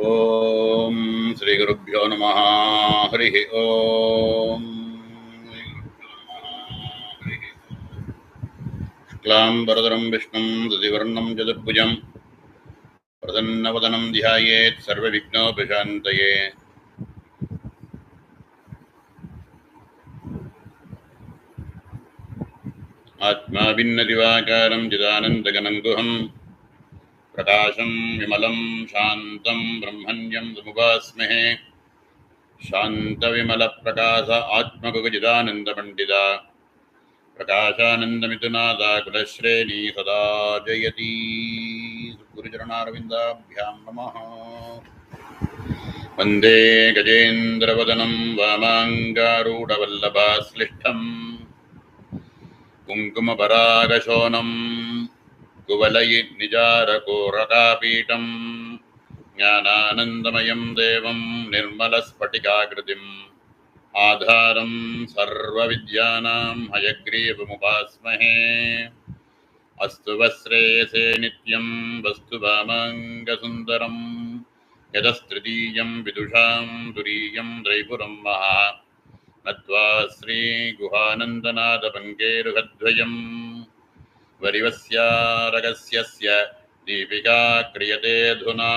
ओम श्री गुरुभ्यो नमः। हरि ओम। शुक्लांबरधरं विष्णुं शशिवर्णं चतुर्भुजं प्रसन्नवदनं ध्यायेत् सर्वविघ्नोपशान्तये। आत्माभिन्नदिवाकारं चिदानन्दघनं गुहं प्रकाशं विमलं शान्तं ब्रह्मण्यं समुपास्महे। शान्तविमलप्रकाश आत्मगुगचिदानन्दपण्डिता प्रकाशानन्दमिथुनादा कुलश्रेणी सदा जयति। गुरुचरणारविन्दाभ्यां नमः। वन्दे गजेन्द्रवदनं वामाङ्गारूढवल्लभाश्लिष्ठम् कुङ्कुमपरागशोनं कुवलयिनिजारकोरकापीठं ज्ञानानन्दमयं देवं निर्मलस्फटिकाकृतिम् आधारं सर्वविद्यानां हयग्रीवमुपास्महे। अस्तु वश्रेयसे नित्यं वस्तु वामाङ्गसुन्दरं यतस्तृतीयं विदुषां तुरीयं त्रैपुरं महा नत्वा श्रीगुहानन्दनाथपङ्केरुहद्वयं वरिवस्यारगस्यस्य दीपिका क्रियते अधुना।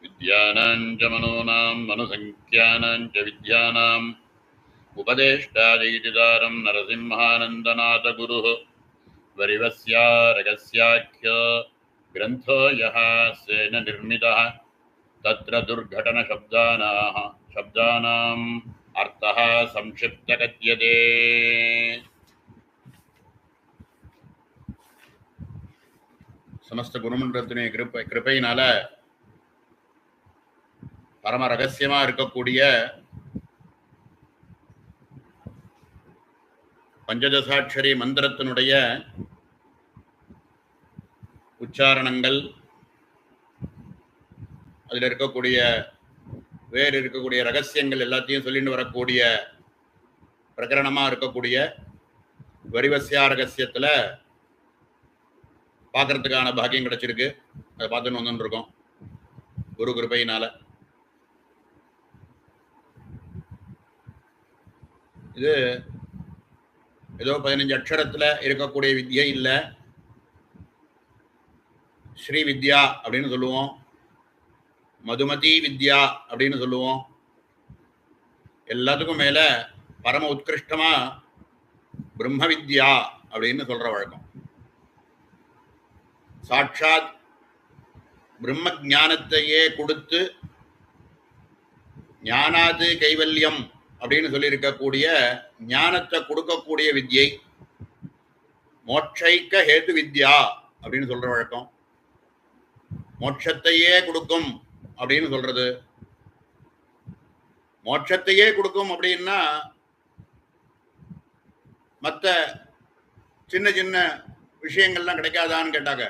विद्यानां च मनोनां मनुसंख्यानां च विद्यानाम् उपदेष्टाजयितिदारं नरसिंहानन्दनाथ गुरुः वरिवस्यारगस्याख्य ग्रन्थो यः सेन निर्मितः तत्र दुर्घटनशब्दानाम् अर्थः संक्षिप्तकथ्यते। समस्त குருமன்றத்தினுடைய கிருபையினால பரம ரகசியமா இருக்கக்கூடிய பஞ்சதசாட்சரி மந்திரத்தினுடைய உச்சாரணங்கள், அதில் இருக்கக்கூடிய வேறு இருக்கக்கூடிய ரகசியங்கள் எல்லாத்தையும் சொல்லிட்டு வரக்கூடிய பிரகரணமா இருக்கக்கூடிய வரிவசியா ரகசியத்துல பார்க்கறதுக்கான பாக்கியம் கிடைச்சிருக்கு. அதை பார்த்துன்னு வந்துட்டு இருக்கோம் குரு கிருபையினால. இது ஏதோ 15 அக்ஷரத்துல இருக்கக்கூடிய வித்யை இல்ல. ஸ்ரீ வித்யா அப்படின்னு சொல்லுவோம், மதுமதி வித்யா அப்படின்னு சொல்லுவோம். எல்லாத்துக்கும் மேல பரம உத்கிருஷ்டமா பிரம்ம வித்யா அப்படின்னு சொல்ற வழக்கம். சாட்சாத் பிரம்ம ஞானத்தையே கொடுத்து ஞானாது கைவல்யம் அப்படின்னு சொல்லி இருக்கக்கூடிய ஞானத்தை கொடுக்கக்கூடிய வித்யை மோட்சைக்க ஹேது வித்யா அப்படின்னு சொல்ற வழக்கம். மோட்சத்தையே கொடுக்கும் அப்படின்னு சொல்றது. மோட்சத்தையே கொடுக்கும் அப்படின்னா மற்ற சின்ன சின்ன விஷயங்கள்லாம் கிடைக்காதான்னு கேட்டாங்க,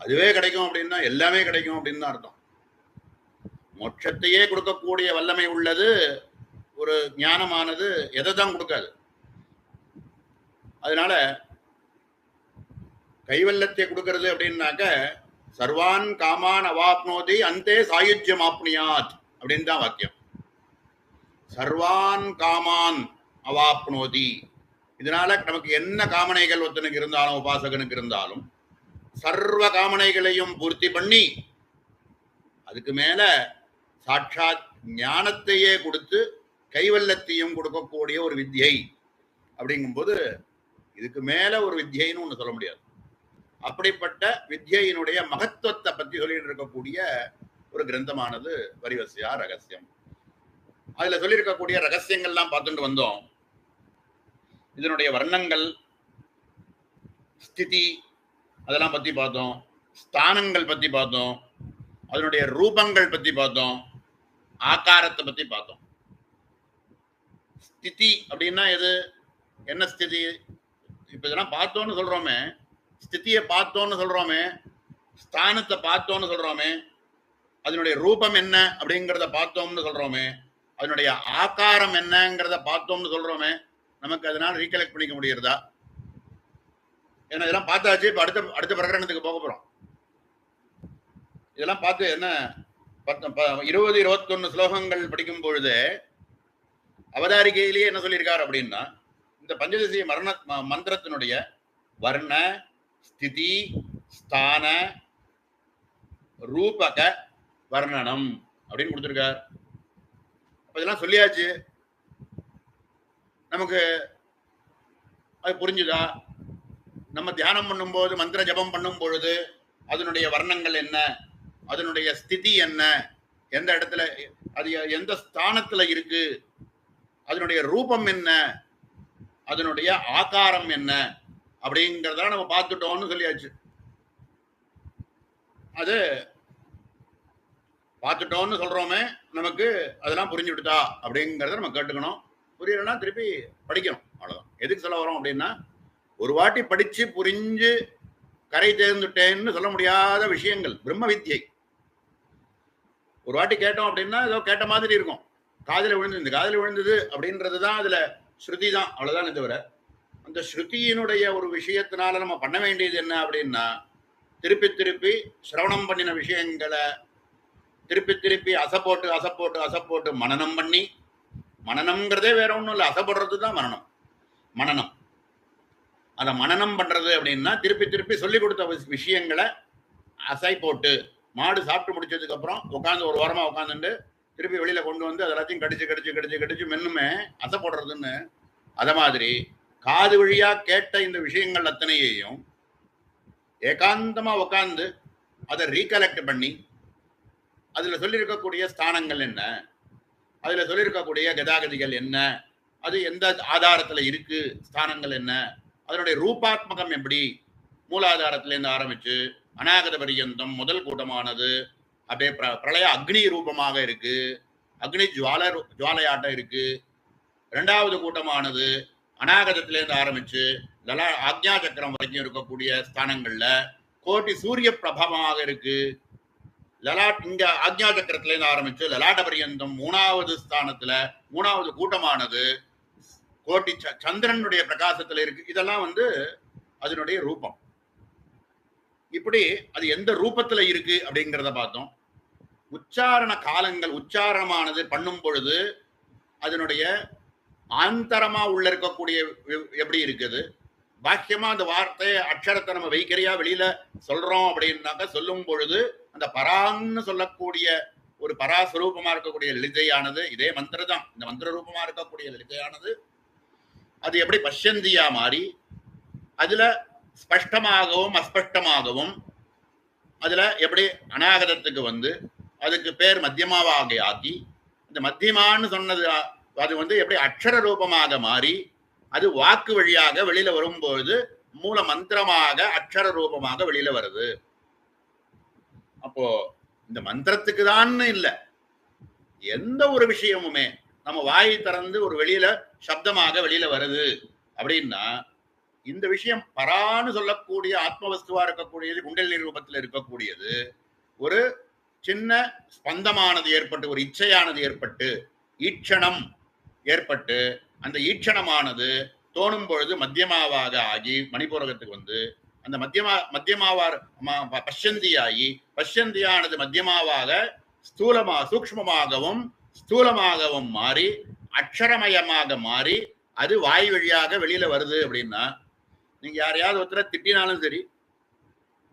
அதுவே கிடைக்கும் அப்படின்னா எல்லாமே கிடைக்கும் அப்படின்னு தான் அர்த்தம். மோட்சத்தையே கொடுக்கக்கூடிய வல்லமை உள்ளது ஒரு ஞானமானது எதை தான் கொடுக்காது. அதனால கைவல்லத்தை கொடுக்கறது அப்படின்னாக்க சர்வான் காமான் அவாப்னோதி அந்தே சாயுஜ்யம் ஆப்னியாத் அப்படின்னு தான் வாக்கியம். சர்வான் காமான் அவாப்னோதி. இதனால நமக்கு என்ன காமனைகள் ஒருத்தனுக்கு இருந்தாலும் உபாசகனுக்கு இருந்தாலும் சர்வ காமனைகளையும் பூர்த்தி பண்ணி அதுக்கு மேல சாட்சாத் ஞானத்தையே கொடுத்து கைவல்லத்தையும் கொடுக்கக்கூடிய ஒரு வித்யை அப்படிங்கும்போது இதுக்கு மேல ஒரு வித்யைன்னு ஒண்ணு சொல்ல முடியாது. அப்படிப்பட்ட வித்யினுடைய மகத்துவத்தை பத்தி சொல்லிட்டு இருக்கக்கூடிய ஒரு கிரந்தமானது வரிவசியா ரகசியம். அதுல சொல்லியிருக்கக்கூடிய ரகசியங்கள்லாம் பார்த்துட்டு வந்தோம். இதனுடைய வர்ணங்கள், ஸ்திதி அதெல்லாம் பத்தி பார்த்தோம், ஸ்தானங்கள் பத்தி பார்த்தோம், அதனுடைய ரூபங்கள் பத்தி பார்த்தோம், ஆகாரத்தை பத்தி பார்த்தோம். ஸ்திதி அப்படின்னா எது, என்ன ஸ்திதி? இப்ப இதெல்லாம் பார்த்தோன்னு சொல்றோமே, ஸ்திதியை பார்த்தோன்னு சொல்றோமே, ஸ்தானத்தை பார்த்தோன்னு சொல்றோமே, அதனுடைய ரூபம் என்ன அப்படிங்கிறத பார்த்தோம்னு சொல்றோமே, அதனுடைய ஆகாரம் என்னங்கிறத பார்த்தோம்னு சொல்றோமே, நமக்கு அதனால ரீகலெக்ட் பண்ணிக்க முடியறதா? ஏன்னா இதெல்லாம் பார்த்தாச்சு. இப்ப அடுத்த பிரகரணத்துக்கு போக போறோம். இதெல்லாம் பார்த்து என்ன 20-21 ஸ்லோகங்கள் படிக்கும் பொழுது அவதாரிகையிலேயே என்ன சொல்லியிருக்காரு அப்படின்னா, இந்த பஞ்சதசிய மந்திரத்தினுடைய வர்ண, ஸ்திதி, ஸ்தான, ரூபக வர்ணனம் அப்படின்னு கொடுத்திருக்கார். இதெல்லாம் சொல்லியாச்சு. நமக்கு அது புரிஞ்சுதா? நம்ம தியானம் பண்ணும்போது, மந்திர ஜபம் பண்ணும் பொழுது அதனுடைய வர்ணங்கள் என்ன, அதனுடைய ஸ்திதி என்ன, எந்த இடத்துல அது எந்த ஸ்தானத்துல இருக்கு, அதனுடைய ரூபம் என்ன, அதனுடைய ஆகாரம் என்ன அப்படிங்கிறத நம்ம பார்த்துட்டோம்னு சொல்லியாச்சு. அது பார்த்துட்டோம்னு சொல்றோமே, நமக்கு அதெல்லாம் புரிஞ்சு விடுதா அப்படிங்கிறத நம்ம கேட்டுக்கணும். புரியலன்னா திருப்பி படிக்கணும், அவ்வளவுதான். எதுக்கு சொல்ல வரோம் அப்படின்னா, ஒரு வாட்டி படிச்சு புரிஞ்சு கரை தேர்ந்துட்டேன்னு சொல்ல முடியாத விஷயங்கள் பிரம்ம வித்யை. ஒரு வாட்டி கேட்டோம் அப்படின்னா ஏதோ கேட்ட மாதிரி இருக்கும், காதில் விழுந்து, இந்த காதில் விழுந்தது அப்படின்றதுதான் அதுல ஸ்ருதி தான், அவ்வளவுதான். தவிர அந்த ஸ்ருதியினுடைய ஒரு விஷயத்தினால நம்ம பண்ண வேண்டியது என்ன அப்படின்னா, திருப்பி திருப்பி சிரவணம் பண்ணின விஷயங்களை திருப்பி திருப்பி அசப்போட்டு மனனம் பண்ணி, மனனம்ங்கிறதே வேற ஒன்றும் இல்லை, அசைப்படுறது தான் மனனம். மனனம் அதை மனனம் பண்றது அப்படின்னா திருப்பி திருப்பி சொல்லி கொடுத்த விஷயங்களை அசை போட்டு, மாடு சாப்பிட்டு முடிச்சதுக்கு அப்புறம் உட்காந்து ஒரு வாரமா உட்காந்துட்டு திருப்பி வெளியில கொண்டு வந்து அது எல்லாத்தையும் கடிச்சு மென்னுமே அசை போடுறதுன்னு, அத மாதிரி காது வழியா கேட்ட இந்த விஷயங்கள் அத்தனையையும் ஏகாந்தமா உட்காந்து அதை ரீகலெக்ட் பண்ணி, அதுல சொல்லியிருக்கக்கூடிய ஸ்தானங்கள் என்ன, அதுல சொல்லியிருக்கக்கூடிய கதாகதிகள் என்ன, அது எந்த ஆதாரத்துல இருக்கு, ஸ்தானங்கள் என்ன, அதனுடைய ரூபாத்மகம் எப்படி, மூலாதாரத்திலேருந்து ஆரம்பிச்சு அநாகத பரியந்தம் முதல் கூட்டமானது அப்படியே பிரளய அக்னி ரூபமாக இருக்கு, அக்னி ஜுவாலையாட்டம் இருக்கு. இரண்டாவது கூட்டமானது அநாகதத்திலேருந்து ஆரம்பிச்சு ஆக்ஞா சக்கரம் வரைக்கும் இருக்கக்கூடிய ஸ்தானங்கள்ல கோட்டி சூரிய பிரபமாக இருக்கு. லலாட் இங்க ஆக்ஞா சக்கரத்திலேருந்து ஆரம்பிச்சு லலாட்ட பரியந்தம் மூணாவது ஸ்தானத்துல மூணாவது கூட்டமானது கோட்டி சந்திரனுடைய பிரகாசத்துல இருக்கு. இதெல்லாம் அதனுடைய ரூபம். இப்படி அது எந்த ரூபத்துல இருக்கு அப்படிங்கிறத பார்த்தோம். உச்சாரண காலங்கள், உச்சாரணமானது பண்ணும் பொழுது அதனுடைய ஆந்தரமா உள்ள இருக்கக்கூடிய எப்படி இருக்குது, பாக்கியமா அந்த வார்த்தை அக்ஷரத்தை நம்ம வைக்கிறையா வெளியில சொல்றோம் அப்படின்னாக்க, சொல்லும் பொழுது அந்த பரான்னு சொல்லக்கூடிய ஒரு பராஸ்வரூபமா இருக்கக்கூடிய லலிதையானது இதே மந்திரம் தான். இந்த மந்திர ரூபமா இருக்கக்கூடிய லலிதையானது அது எப்படி பஷ்யந்தியா மாறி அதுல ஸ்பஷ்டமாகவும் அஸ்பஷ்டமாகவும், அதுல எப்படி அநாகதத்துக்கு அதுக்கு பேர் மத்தியமாவாக ஆக்கி, இந்த மத்தியமான்னு சொன்னது அது எப்படி அக்ஷர ரூபமாக மாறி அது வாக்கு வழியாக வெளியில வரும்போது மூல மந்திரமாக அக்ஷர ரூபமாக வெளியில வருது. அப்போ இந்த மந்திரத்துக்கு தான் இல்ல, எந்த ஒரு விஷயமுமே நம்ம வாயை திறந்து ஒரு வெளியில சப்தமாக வெளியில வருது அப்படின்னா, இந்த விஷயம் பரான்னு சொல்லக்கூடிய ஆத்மவஸ்துவா இருக்கக்கூடியது, குண்டலினி ரூபத்தில் இருக்கக்கூடியது, ஒரு சின்ன ஸ்பந்தமானது ஏற்பட்டு, ஒரு இச்சையானது ஏற்பட்டு, ஈட்சணம் ஏற்பட்டு, அந்த ஈட்சணமானது தோணும் பொழுது மத்தியமாவாக ஆகி மணிபூரகத்துக்கு அந்த மத்தியமாவார் பஷ்யந்தியாகி, பஷ்யந்தியானது மத்தியமாவாக சூக்ஷ்மமாகவும் ஸ்தூலமாகவும் மாறி அக்ஷரமயமாக மாறி அது வாய் வழியாக வெளியில வருது அப்படின்னா, நீங்க யாரையாவது ஒருத்தர திட்டினாலும் சரி,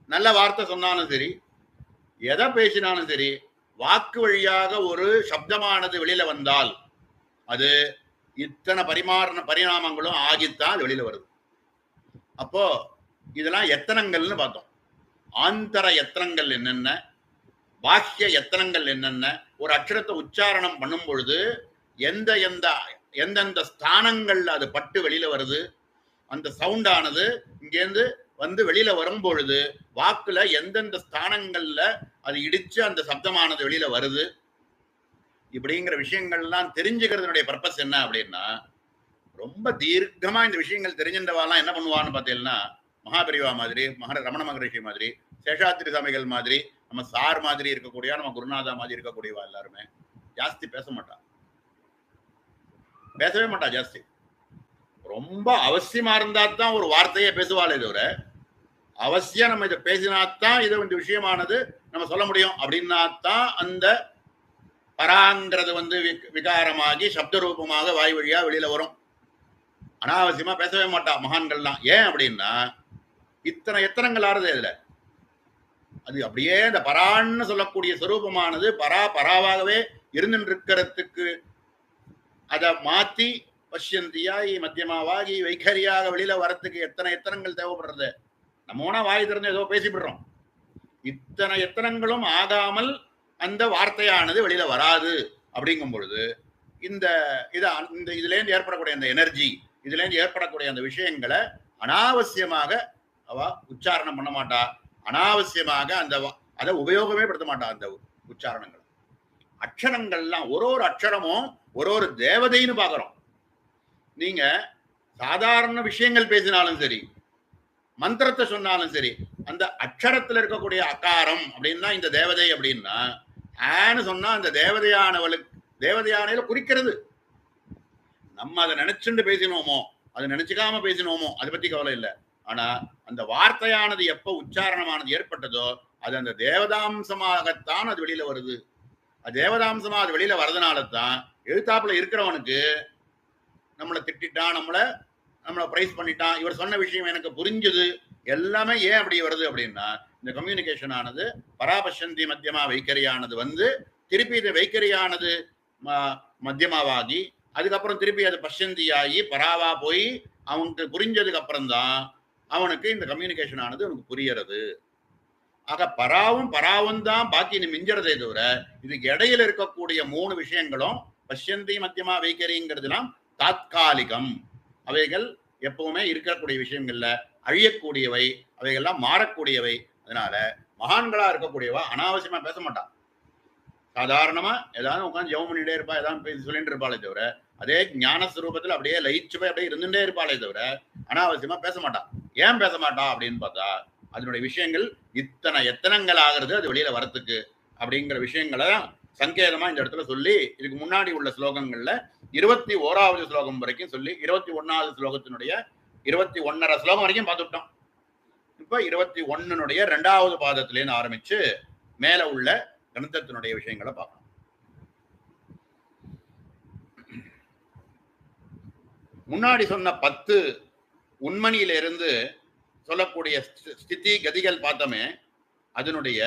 நல்ல வார்த்தை சொன்னாலும் சரி, எதை பேசினாலும் சரி, வாக்கு வழியாக ஒரு சப்தமானது வெளியில வந்தால் அது இத்தனை பரிணாமங்களும் ஆகித்தான் அது வெளியில வருது. அப்போ இதெல்லாம் எத்தனங்கள்னு பார்த்தோம். ஆந்தர எத்தனங்கள் என்னென்ன, பாக்கிய எத்தனங்கள் என்னென்ன, ஒரு அக்ஷரத்தை உச்சாரணம் பண்ணும் பொழுது எந்த எந்த எந்தெந்த ஸ்தானங்கள்ல அது பட்டு வெளியில வருது, அந்த சவுண்டானது இங்கேருந்து வந்து வெளியில வரும் பொழுது வாக்குல எந்தெந்த ஸ்தானங்கள்ல அது இடிச்சு அந்த சப்தமானது வெளியில வருது, இப்படிங்கிற விஷயங்கள்லாம் தெரிஞ்சுக்கிறதுனுடைய பர்பஸ் என்ன அப்படின்னா, ரொம்ப தீர்க்கமா இந்த விஷயங்கள் தெரிஞ்சின்றவாலாம் என்ன பண்ணுவான்னு பார்த்தீங்கன்னா, மகாபெரிவா மாதிரி, ரமண மகரிஷி மாதிரி, சேஷாத்திரி சமைகள் மாதிரி, நம்ம சார் மாதிரி இருக்கக்கூடிய, நம்ம குருநாதா மாதிரி இருக்கக்கூடியவா எல்லாருமே ஜாஸ்தி பேச மாட்டா, பேசவே மாட்டா ஜாஸ்தி. ரொம்ப அவசியமா இருந்தா தான் ஒரு வார்த்தையே பேசுவாளே தவிர, அவசியம் நம்ம இதை பேசினாத்தான் இது இந்த விஷயமானது நம்ம சொல்ல முடியும் அப்படின்னா தான் அந்த பராங்கிறது வந்து விகாரமாகி சப்த ரூபமாக வாய் வழியா வெளியில வரும். அனாவசியமா பேசவே மாட்டா மகான்கள்லாம். ஏன் அப்படின்னா இத்தனை எத்தனங்கள் ஆறுது இதுல. அது அப்படியே இந்த பரான்னு சொல்லக்கூடிய சொரூபமானது பராவாகவே இருந்துருக்கிறதுக்கு அதை மாத்தி பஷ்யந்தியாகி மத்தியமாவாகி வைகரியாக வெளியில வரத்துக்கு எத்தனை எத்தனங்கள் தேவைப்படுறது. நம்ம வாய் திறந்து ஏதோ பேசிவிடுறோம். இத்தனை எத்தனங்களும் ஆகாமல் அந்த வார்த்தையானது வெளியில வராது. அப்படிங்கும் பொழுது இந்த இதுல இருந்து ஏற்படக்கூடிய அந்த எனர்ஜி, இதுல இருந்து ஏற்படக்கூடிய அந்த விஷயங்களை அனாவசியமாக அவ உச்சாரணம் பண்ண மாட்டா, அனாவசியமாக அந்த அதை உபயோகமே படுத்த மாட்டா. அந்த உச்சாரணங்கள் அக்ஷரங்கள்லாம் ஒரு ஒரு அக்ஷரமும் ஒரு ஒரு தேவதைன்னு பாக்குறோம். நீங்க சாதாரண விஷயங்கள் பேசினாலும் சரி, மந்திரத்தை சொன்னாலும் சரி, அந்த அக்ஷரத்துல இருக்கக்கூடிய அகாரம் அப்படின்னா இந்த தேவதை அப்படின்னா ஆன்னு சொன்னா அந்த தேவதையானையில குறிக்கிறது. நம்ம அதை நினைச்சுட்டு பேசினோமோ, அதை நினைச்சுக்காம பேசினோமோ அதை பத்தி கவலை இல்லை. ஆனா அந்த வார்த்தையானது எப்ப உச்சாரணமானது ஏற்பட்டதோ அது அந்த தேவதாம்சமாகத்தான் அது வெளியில வருது. தேவதாம்சமா அது வெளியில வர்றதுனால தான் எழுத்தாப்புல இருக்கிறவனுக்கு நம்மளை திட்டான், நம்மளை பிரைஸ் பண்ணிட்டான், இவர் சொன்ன விஷயம் எனக்கு புரிஞ்சது, எல்லாமே ஏன் அப்படி வருது அப்படின்னா இந்த கம்யூனிகேஷன் ஆனது பராபசந்தி மத்தியமா வைக்கரியானது வந்து திருப்பி இது வைக்கரியானது மத்தியமாவாகி அதுக்கப்புறம் திருப்பி அது பசந்தியாகி பராவா போய் அவனுக்கு புரிஞ்சதுக்கு அப்புறம் தான் அவனுக்கு இந்த கம்யூனிகேஷன் ஆனது அவனுக்கு புரியறது. ஆக பராவும் தான் பாக்கி மிஞ்சறதே தவிர இதுக்கு இடையில இருக்கக்கூடிய மூணு விஷயங்களும் பஷ்யந்தி மத்தியமா வைக்கரிங்கிறதுலாம் தாத்காலிகம். அவைகள் எப்பவுமே இருக்கக்கூடிய விஷயங்கள்ல அழியக்கூடியவை, அவைகள்லாம் மாறக்கூடியவை. அதனால மகான்களா இருக்கக்கூடியவா அனாவசியமா பேச மாட்டான். சாதாரணமா ஏதாவது உட்காந்து ஜெபம் பண்ணிட்டே இருப்பா, ஏதாவது சொல்லிட்டு இருப்பாளே தவிர அதே ஞான ஸ்வரூபத்தில் அப்படியே லயிச்சு போய் அப்படியே இருந்துட்டே இருப்பாளே தவிர அனாவசியமா பேச மாட்டான். ஏன் பேச மாட்டா அப்படின்னு பார்த்தா அதனுடைய விஷயங்கள் இத்தனை எத்தனங்கள் ஆகிறது அது வெளியில வரத்துக்கு அப்படிங்கிற விஷயங்களை சங்கேதமா இந்த இடத்துல சொல்லி இதுக்கு முன்னாடி உள்ள ஸ்லோகங்கள்ல 21வது ஸ்லோகம் வரைக்கும் சொல்லி 21வது ஸ்லோகத்தினுடைய 21.5 ஸ்லோகம் வரைக்கும் பார்த்துட்டோம். இப்ப 21னுடைய 2வது பாதத்திலேன்னு ஆரம்பிச்சு மேல உள்ள கிரந்தத்தினுடைய விஷயங்களை பார்க்கணும். முன்னாடி சொன்ன 10 உண்மணியிலிருந்து சொல்லக்கூடிய ஸ்திதி கதிகள் பார்த்தோமே, அதனுடைய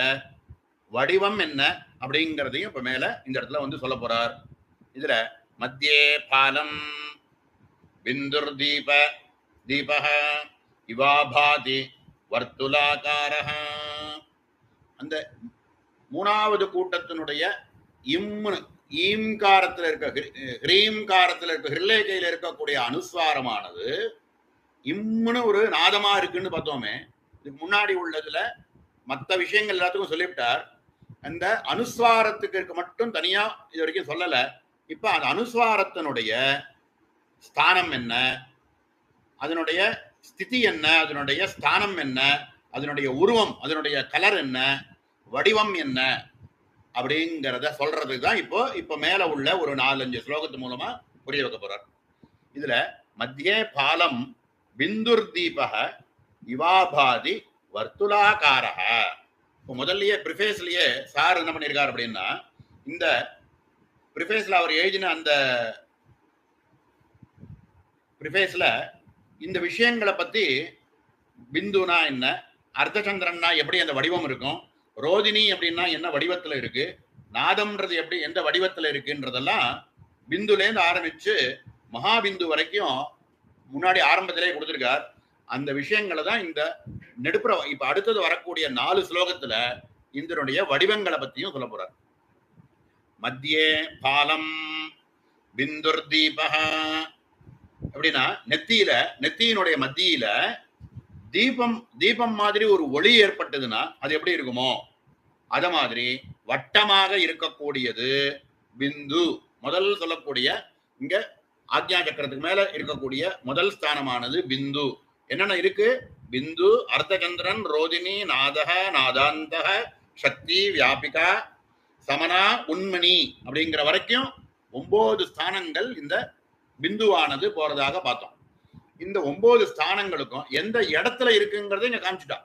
வடிவம் என்ன அப்படிங்கிறதையும் இப்ப மேல இந்த இடத்துல வந்து சொல்ல போறார். இதுல மத்தியே பாலம் பிந்துர் தீபக இவாபாதி வர்த்துலாகாரஹ, அந்த 3வது கூட்டத்தினுடைய ஈம்காரத்தில் இருக்க ஹ்ரீம்காரத்தில் இருக்க ஹிருலேகையில் இருக்கக்கூடிய அனுஸ்வாரமானது இம்முன்னு ஒரு நாதமா இருக்குன்னு பார்த்தோமே. இதுக்கு முன்னாடி உள்ளதுல மற்ற விஷயங்கள் எல்லாத்துக்கும் சொல்லிவிட்டார். அந்த அனுஸ்வாரத்துக்கு மட்டும் தனியா இது வரைக்கும் சொல்லல. இப்ப அந்த அனுஸ்வாரத்தினுடைய ஸ்தானம் என்ன, அதனுடைய ஸ்திதி என்ன, அதனுடைய ஸ்தானம் என்ன, அதனுடைய உருவம், அதனுடைய கலர் என்ன, வடிவம் என்ன அப்படிங்கிறத சொல்றதுக்கு தான் இப்போ மேல உள்ள ஒரு 4-5 ஸ்லோகத்து மூலமா புரிய வைக்க போறார். இதுல மத்தியே பாலம் பிந்துர் தீபக இவாபாதி வர்த்துலாகாரஹ. இப்போ முதல்லயே ப்ரிஃபேஸ்லயே சார் என்ன பண்ணியிருக்கார் அப்படின்னா, இந்த ப்ரிஃபேஸ்ல அவர் எழுதின அந்த ப்ரிஃபேஸ்ல இந்த விஷயங்களை பத்தி பிந்துனா என்ன, அர்த்தச்சந்திரன்னா எப்படி அந்த வடிவம் இருக்கும், ரோதினி அப்படின்னா என்ன வடிவத்துல இருக்கு, நாதம்ன்றது எப்படி எந்த வடிவத்துல இருக்குன்றதெல்லாம் பிந்துலேருந்து ஆரம்பிச்சு மகாபிந்து வரைக்கும் முன்னாடி ஆரம்பத்திலே கொடுத்திருக்கார். அந்த விஷயங்களை தான் இந்த நெடுப்புற இப்ப அடுத்தது வரக்கூடிய 4 ஸ்லோகத்துல இந்தனுடைய வடிவங்களை பத்தியும் சொல்ல போறார். மத்தியே பாலம் பிந்துர் தீபக அப்படின்னா நெத்தியினுடைய மத்தியில தீபம் மாதிரி ஒரு ஒளி ஏற்பட்டதுன்னா அது எப்படி இருக்குமோ அத மாதிரி வட்டமாக இருக்கக்கூடியது பிந்து. முதல் சொல்லக்கூடிய இங்க ஆக்ஞா சக்கரத்துக்கு மேல இருக்கக்கூடிய முதல் ஸ்தானமானது பிந்து. என்னென்ன இருக்கு, பிந்து, அர்த்தச்சந்திரன், ரோதினி, நாதக, நாதாந்தக, சக்தி, வியாபிகா, சமனா, உண்மணி அப்படிங்கிற வரைக்கும் 9 ஸ்தானங்கள் இந்த பிந்துவானது போறதாக பார்த்தோம். இந்த 9 ஸ்தானங்களுக்கும் எந்த இடத்துல இருக்குங்கிறத இங்க காமிச்சுட்டா.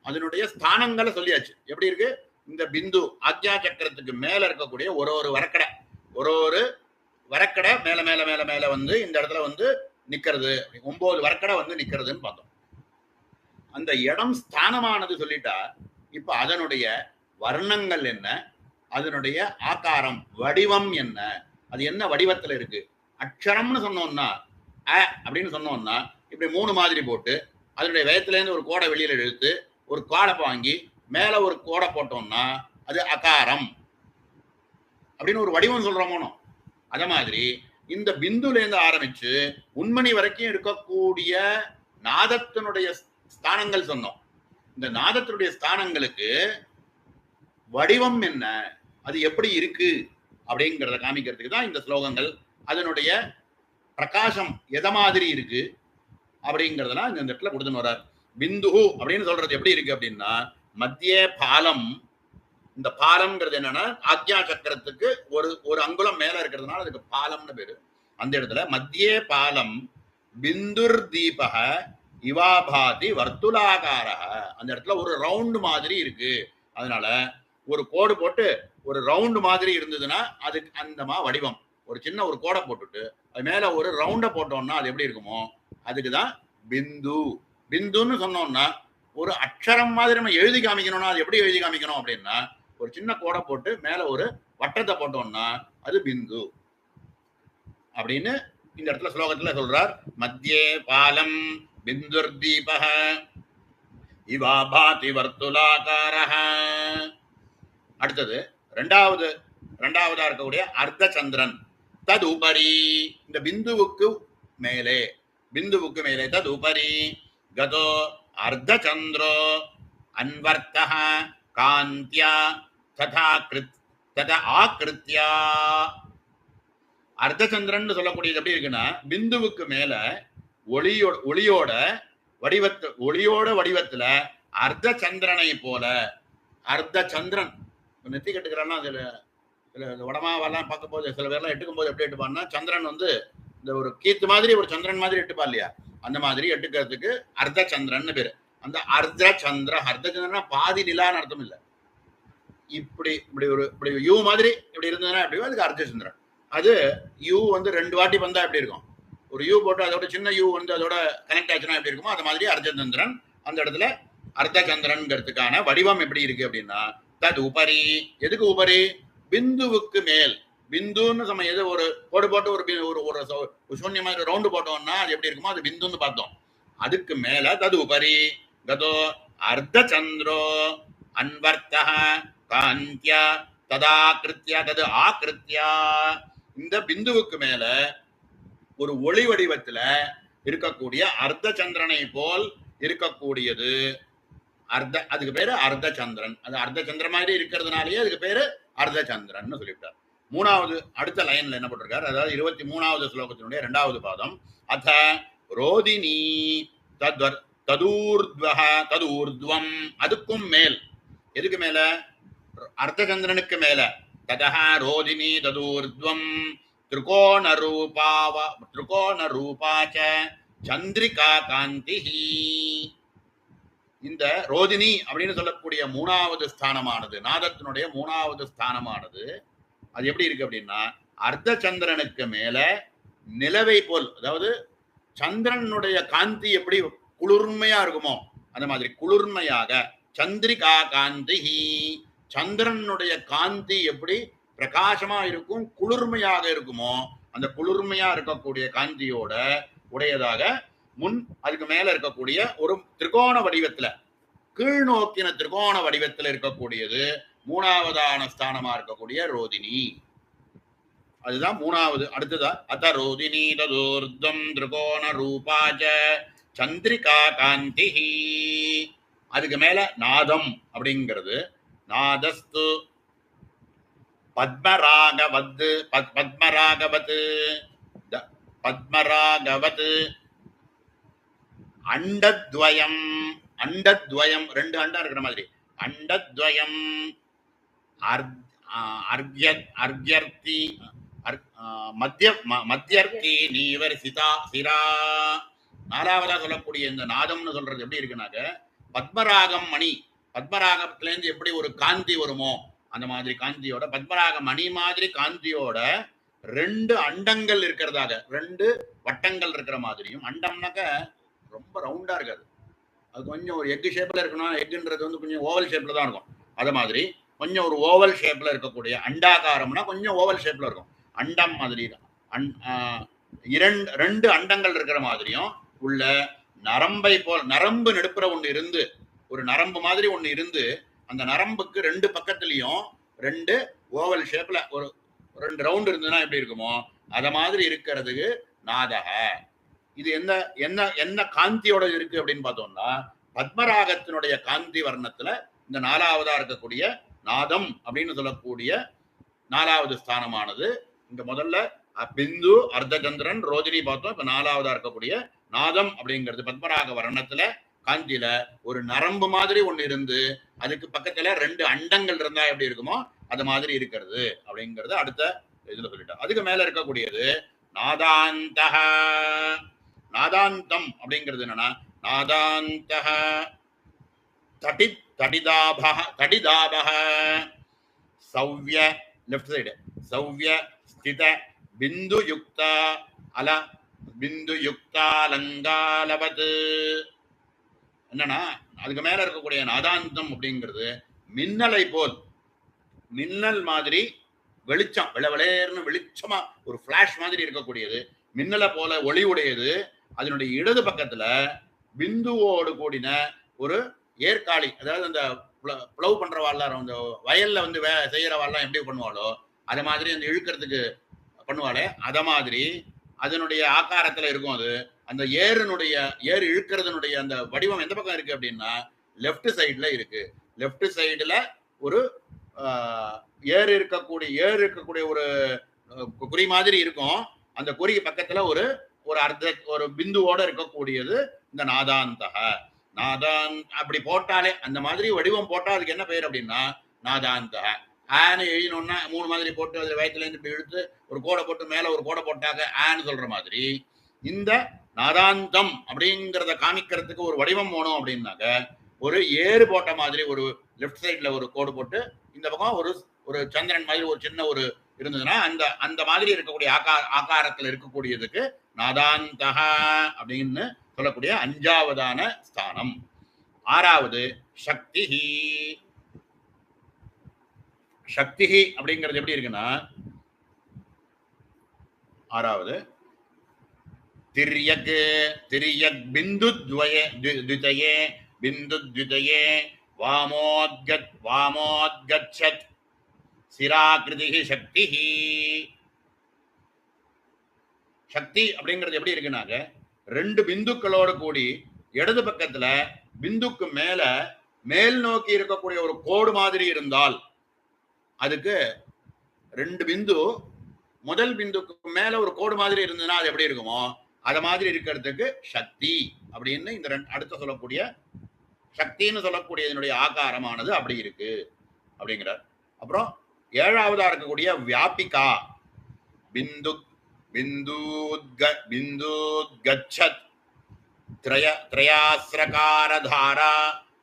அதனுடைய ஸ்தானங்களை சொல்லியாச்சு. எப்படி இருக்கு, இந்த பிந்து ஆக்ஞா சக்கரத்துக்கு மேல இருக்கக்கூடிய ஒரு வரக்கடை, ஒரு வரக்கடை மேல மேல மேல மேல வந்து இந்த இடத்துல வந்து நிக்கிறது, 9 வரக்கடை வந்து நிக்கிறதுன்னு பார்த்தோம். அந்த இடம் ஸ்தானமானது சொல்லிட்டா. இப்ப அதனுடைய வர்ணங்கள் என்ன, அதனுடைய ஆகாரம் வடிவம் என்ன, அது என்ன வடிவத்துல இருக்கு. அக்ஷரம்னு சொன்னோம்னா அப்படின்னு சொன்னோம்னா இப்படி 3 மாதிரி போட்டு அதனுடைய வயத்துல இருந்து ஒரு கோடை வெளியில இழுத்து ஒரு கோடை வாங்கி மேல ஒரு கோடை போட்டோம்னா அது அகாரம் அப்படின்னு ஒரு வடிவம் சொல்றோமோ. அத மாதிரி இந்த பிந்துல இருந்து ஆரம்பிச்சு உண்மணி வரைக்கும் இருக்கக்கூடிய நாதத்தினுடைய ஸ்தானங்கள் சொன்னோம். இந்த நாதத்தினுடைய ஸ்தானங்களுக்கு வடிவம் என்ன, அது எப்படி இருக்கு அப்படிங்கிறத காமிக்கிறதுக்கு தான் இந்த ஸ்லோகங்கள். அதனுடைய பிரகாசம் எத மாதிரி இருக்கு அப்படிங்கிறதெல்லாம் இந்த இடத்துல கொடுத்துன்னு வர்றார். பிந்து அப்படின்னு சொல்றது எப்படி இருக்கு அப்படின்னா, மத்திய பாலம். இந்த பாலம்ங்கிறது என்னன்னா ஆக்ஞா சக்கரத்துக்கு ஒரு அங்குலம் மேல இருக்கிறதுனால அதுக்கு பாலம்னு பேரு. அந்த இடத்துல மத்திய பாலம் பிந்துர் தீபக இவாபாதி வர்த்துலாகார. அந்த இடத்துல ஒரு ரவுண்ட் மாதிரி இருக்கு. அதனால ஒரு கோடு போட்டு ஒரு ரவுண்ட் மாதிரி இருந்ததுன்னா அதுக்கு அந்த வடிவம். ஒரு சின்ன ஒரு கோடை போட்டுட்டு அது மேல ஒரு ரவுண்டை போட்டோம்னா அது எப்படி இருக்குமோ அதுக்குதான் பிந்து. பிந்துன்னு சொன்னோம்னா ஒரு அக்ஷரம் மாதிரி நம்ம எழுதி காமிக்கணும்னா அது எப்படி எழுதி காமிக்கணும் அப்படின்னா ஒரு சின்ன கோடை போட்டு மேல ஒரு வட்டத்தை போட்டோம்னா அது பிந்து அப்படின்னு இந்த இடத்துல ஸ்லோகத்துல சொல்றார். மத்தியே பாலம் பிந்துர் தீபக இவாபாதி வர்த்துலாகாரஹ. அடுத்தது இரண்டாவதா இருக்கக்கூடிய அர்த்த சந்திரன். தது உபரி, இந்த பிந்துவுக்கு மேலே தது உபரி கதோ அர்த்த சந்திரோ அன்வர்த்தஹ காந்தியா ததா ஆக்ருத்யா. அர்த்தச்சந்திரன் சொல்லக்கூடியது எப்படி இருக்குன்னா பிந்துவுக்கு மேல ஒளியோட வடிவத்துல அர்த்த சந்திரனை போல. அர்த்த சந்திரன் நெத்தி கட்டுக்கிறான்னா அதுல வடமாவெல்லாம் பார்க்கும் போது சில பேர்லாம் எட்டுக்கும் போது எப்படி எட்டுப்பான்னா சந்திரன் வந்து இந்த ஒரு கீத்து மாதிரி ஒரு சந்திரன் மாதிரி எட்டுப்பா இல்லையா, அந்த மாதிரி எட்டுக்கிறதுக்கு அர்த்த சந்திரன் பேரு. அந்த அர்த்த சந்திரன்னா பாதி நிலான்னு அர்த்தம் இல்லை. இப்படி யூ மாதிரி இப்படி இருந்ததுன்னா எப்படி அதுக்கு அர்த்த சந்திரன். அது யூ வந்து 2 வாட்டி வந்தா எப்படி இருக்கும், ஒரு யூ போட்டு அதோட சின்ன யூ வந்து அதோட கனெக்ட் ஆச்சுன்னா எப்படி இருக்குமோ அது மாதிரி அர்த்தச்சந்திரன். அந்த இடத்துல அர்த்தச்சந்திரன்கிறதுக்கான வடிவம் எப்படி இருக்கு அப்படின்னா தது உபரி. எதுக்கு உபரி, பிந்துவுக்கு மேல். பிந்துன்னு சமயம் எது ஒரு கோடு போட்டு ஒரு சூன்ய மாதிரி ரவுண்டு போட்டோம்னா அது எப்படி இருக்குமோ அது பிந்துன்னு பார்த்தோம். அதுக்கு மேல தது உபரி கதோ அர்த்த சந்திரோ அன்வர்த்தஹ காந்தியா ததா கிருத்யா தது ஆக்ருத்யா. இந்த பிந்துவுக்கு மேல ஒரு ஒளி வடிவத்துல இருக்கக்கூடிய அர்த்த சந்திரனை போல் இருக்கக்கூடியது அதுக்கு பேரு அர்த்த சந்திரன். அது அர்த்த சந்திரன் மாதிரி இருக்கிறதுனாலயே அதுக்கு பேரு அர்த்த சந்திரன் சொல்லிவிட்டார். அடுத்த லைன்ல என்ன போட்டிருக்காரு, அதாவது 23வது ஸ்லோகத்தினுடைய 2வது பாதம். அத ரோதினி ததூர்த்வம், அதுக்கும் மேல். எதுக்கு மேல, அர்த்தச்சந்திரனுக்கு மேல. ததஹ ரோதினி ததூர்த்வம் திரிகோண ரூபாச்ச சந்திரிகா காந்திஹி. இந்த ரோதினி அப்படின்னு சொல்லக்கூடிய 3வது ஸ்தானமானது, நாதத்தினுடைய 3வது ஸ்தானமானது அது எப்படி இருக்கு அப்படின்னா அர்த்த சந்திரனுக்கு மேல நிலவை போல், அதாவது சந்திரனுடைய காந்தி எப்படி குளிர்மையா இருக்குமோ அந்த மாதிரி குளிர்மையாக சந்திரிகா காந்தி, சந்திரனுடைய காந்தி எப்படி பிரகாசமா இருக்கும் குளிர்மையாக இருக்குமோ அந்த குளிர்மையா இருக்கக்கூடிய காந்தியோட உடையதாக முன் அதுக்கு மேல இருக்கக்கூடிய ஒரு திரிகோண வடிவத்துல கீழ் நோக்கின திரிகோண வடிவத்தில் இருக்கக்கூடியது மூணாவதான ஸ்தானமா இருக்கக்கூடிய ரோதினி. அதுதான் மூணாவது. அடுத்ததா அத ரோதினி ததோர்தம் திரிகோண ரூபாச்ச சந்திரிகா காந்தி. அதுக்கு மேல நாதம் அப்படிங்கிறது நாதஸ்து பத்மராகவத் பத்மராகவத் பத்மராகவத் அண்டத்வயம் அண்டத்வயம் ரெண்டு அண்டம் இருக்கிற மாதிரி அண்டத்வயம் அர்க்யர்த்தி மத்தியர்த்தி நீவர் சிதா சிரா. நாலாவதா சொல்லக்கூடிய இந்த நாதம்னு சொல்றது எப்படி இருக்குனாக்க பத்மராகம் மணி, பத்மராகத்துல இருந்து எப்படி ஒரு காந்தி வருமோ அந்த மாதிரி காந்தியோட பத்மராக மணி மாதிரி காந்தியோட ரெண்டு அண்டங்கள் இருக்கிறதாக ரெண்டு வட்டங்கள் இருக்கிற மாதிரியும். அண்டம்னாக்க ரொம்ப ரவுண்டா இருக்காது, அது கொஞ்சம் ஒரு எக் ஷேப்ல இருக்கணும். எக்குன்றது வந்து கொஞ்சம் ஓவல் ஷேப்ல தான் இருக்கும். அது மாதிரி கொஞ்சம் ஒரு ஓவல் ஷேப்ல இருக்கக்கூடிய அண்டாகாரம்னா கொஞ்சம் ஓவல் ஷேப்ல இருக்கும். அண்டம் மாதிரி ரெண்டு அண்டங்கள் இருக்கிற மாதிரியும் உள்ள நரம்பை போல் நரம்பு நெடுப்புற ஒண்ணு இருந்து ஒரு நரம்பு மாதிரி ஒண்ணு இருந்து அந்த நரம்புக்கு ரெண்டு பக்கத்துலயும் ரெண்டு ஓவல் ஷேப்ல ஒரு ரெண்டு ரவுண்ட் இருந்ததுன்னா எப்படி இருக்குமோ அத மாதிரி இருக்கிறதுக்கு நாதக. இது என்ன என்ன என்ன காந்தியோட இருக்கு அப்படின்னு பார்த்தோம்னா பத்மராகத்தினுடைய காந்தி வர்ணத்துல இந்த நாலாவதா இருக்கக்கூடிய நாதம் அப்படின்னு சொல்லக்கூடிய நாலாவது ஸ்தானமானது இங்க முதல்ல பிந்து அர்த்தச்சந்திரன் ரோஜினி பார்த்தோம். இப்ப நாலாவதா இருக்கக்கூடிய நாதம் அப்படிங்கிறது பத்மராக வர்ணத்துல காந்தியில ஒரு நரம்பு மாதிரி ஒண்ணு இருந்து அதுக்கு பக்கத்துல ரெண்டு அண்டங்கள் இருந்தா எப்படி இருக்குமோ அது மாதிரி இருக்கிறது அப்படிங்கிறது அடுத்த இதுல சொல்லிட்டோம். அதுக்கு மேல இருக்கக்கூடியது நாதாந்தக. நாதாந்தம் அப்படிங்கிறது என்னன்னா நாதாந்தக தடிதாபக சௌவ்ய லெஃப்ட் சைடு சௌவ்ய ஸ்தித பிந்து யுக்த அல பிந்து யுக்தாலங்காலவது. என்னன்னா அதுக்கு மேல இருக்கக்கூடிய நாதாந்தம் அப்படிங்கிறது மின்னலை போல் மின்னல் மாதிரி வெளிச்சம் வெளவெளேர்னு வெளிச்சமா ஒரு பிளாஷ் மாதிரி இருக்கக்கூடியது, மின்னலை போல ஒளி உடையது. அதனுடைய இடது பக்கத்துல பிந்துவோடு கூடின ஒரு ஏற்காலி, அதாவது அந்த பிளவ் பண்றவாள்லாம் அந்த வயல்ல வந்து செய்யறவாள்லாம் எப்படி பண்ணுவாளோ அது மாதிரி அந்த இழுக்கிறதுக்கு பண்ணுவாளே அத மாதிரி அதனுடைய ஆக்காரத்துல இருக்கும். அது அந்த ஏர் இழுக்கிறதுனுடைய அந்த வடிவம் எந்த பக்கம் இருக்கு அப்படின்னா லெப்ட் சைடுல இருக்கு. லெப்ட் சைடுல ஒரு ஏர் இருக்கக்கூடிய ஒரு குறி மாதிரி இருக்கும். அந்த குறிக்கு பக்கத்துல ஒரு பிந்துவோட இருக்கக்கூடியது இந்த நாதாந்தக. அப்படி போட்டாலே அந்த மாதிரி வடிவம் போட்டா அதுக்கு என்ன பெயர் அப்படின்னா நாதாந்தக. ஆன்னு எழுதினோம்னா மூணு மாதிரி போட்டு அதுல வயத்துல இருந்து இப்படி இழுத்து ஒரு கோடை போட்டு மேல ஒரு கோடை போட்டாக்க ஆன்னு சொல்ற மாதிரி இந்த நாதாந்தம் அப்படிங்கிறத காமிக்கிறதுக்கு ஒரு வடிவம் போனோம் அப்படின்னாக்க ஒரு ஏறு போட்ட மாதிரி ஒரு லெப்ட் சைட்ல ஒரு கோடு போட்டு இந்த பக்கம் ஒரு சந்திரன் மாதிரி ஒரு சின்ன ஒரு இருந்ததுன்னா அந்த மாதிரி இருக்கக்கூடிய ஆகாரத்துல இருக்கக்கூடியதுக்கு நாதாந்தக அப்படின்னு சொல்லக்கூடிய அஞ்சாவதான ஸ்தானம். ஆறாவது சக்தி. சக்தி அப்படிங்கிறது எப்படி இருக்குன்னா ஆறாவது திரியக் பிந்துத்வயே வாமோத்கச்சத் சிராகிருதி சக்தி. சக்தி அப்படிங்கிறது எப்படி இருக்குனாக்க ரெண்டு பிந்துக்களோடு கூடி இடது பக்கத்துல பிந்துக்கு மேல் நோக்கி இருக்கக்கூடிய ஒரு கோடு மாதிரி இருந்தால் அதுக்கு ரெண்டு பிந்து முதல் பிந்துக்கு மேல ஒரு கோடு மாதிரி இருந்ததுன்னா அது எப்படி இருக்குமோ அத மாதிரி இருக்கிறதுக்கு சக்தி அப்படின்னு இந்த அடுத்த சொல்லக்கூடிய சக்தின்னு சொல்லக்கூடியதனுடைய ஆகாரமானது அப்படி இருக்கு அப்படிங்கிறார். அப்புறம் ஏழாவதா இருக்கக்கூடிய வியாபிகா பிந்துத்கச்சத் திரயாஸ்ரகாரதாரா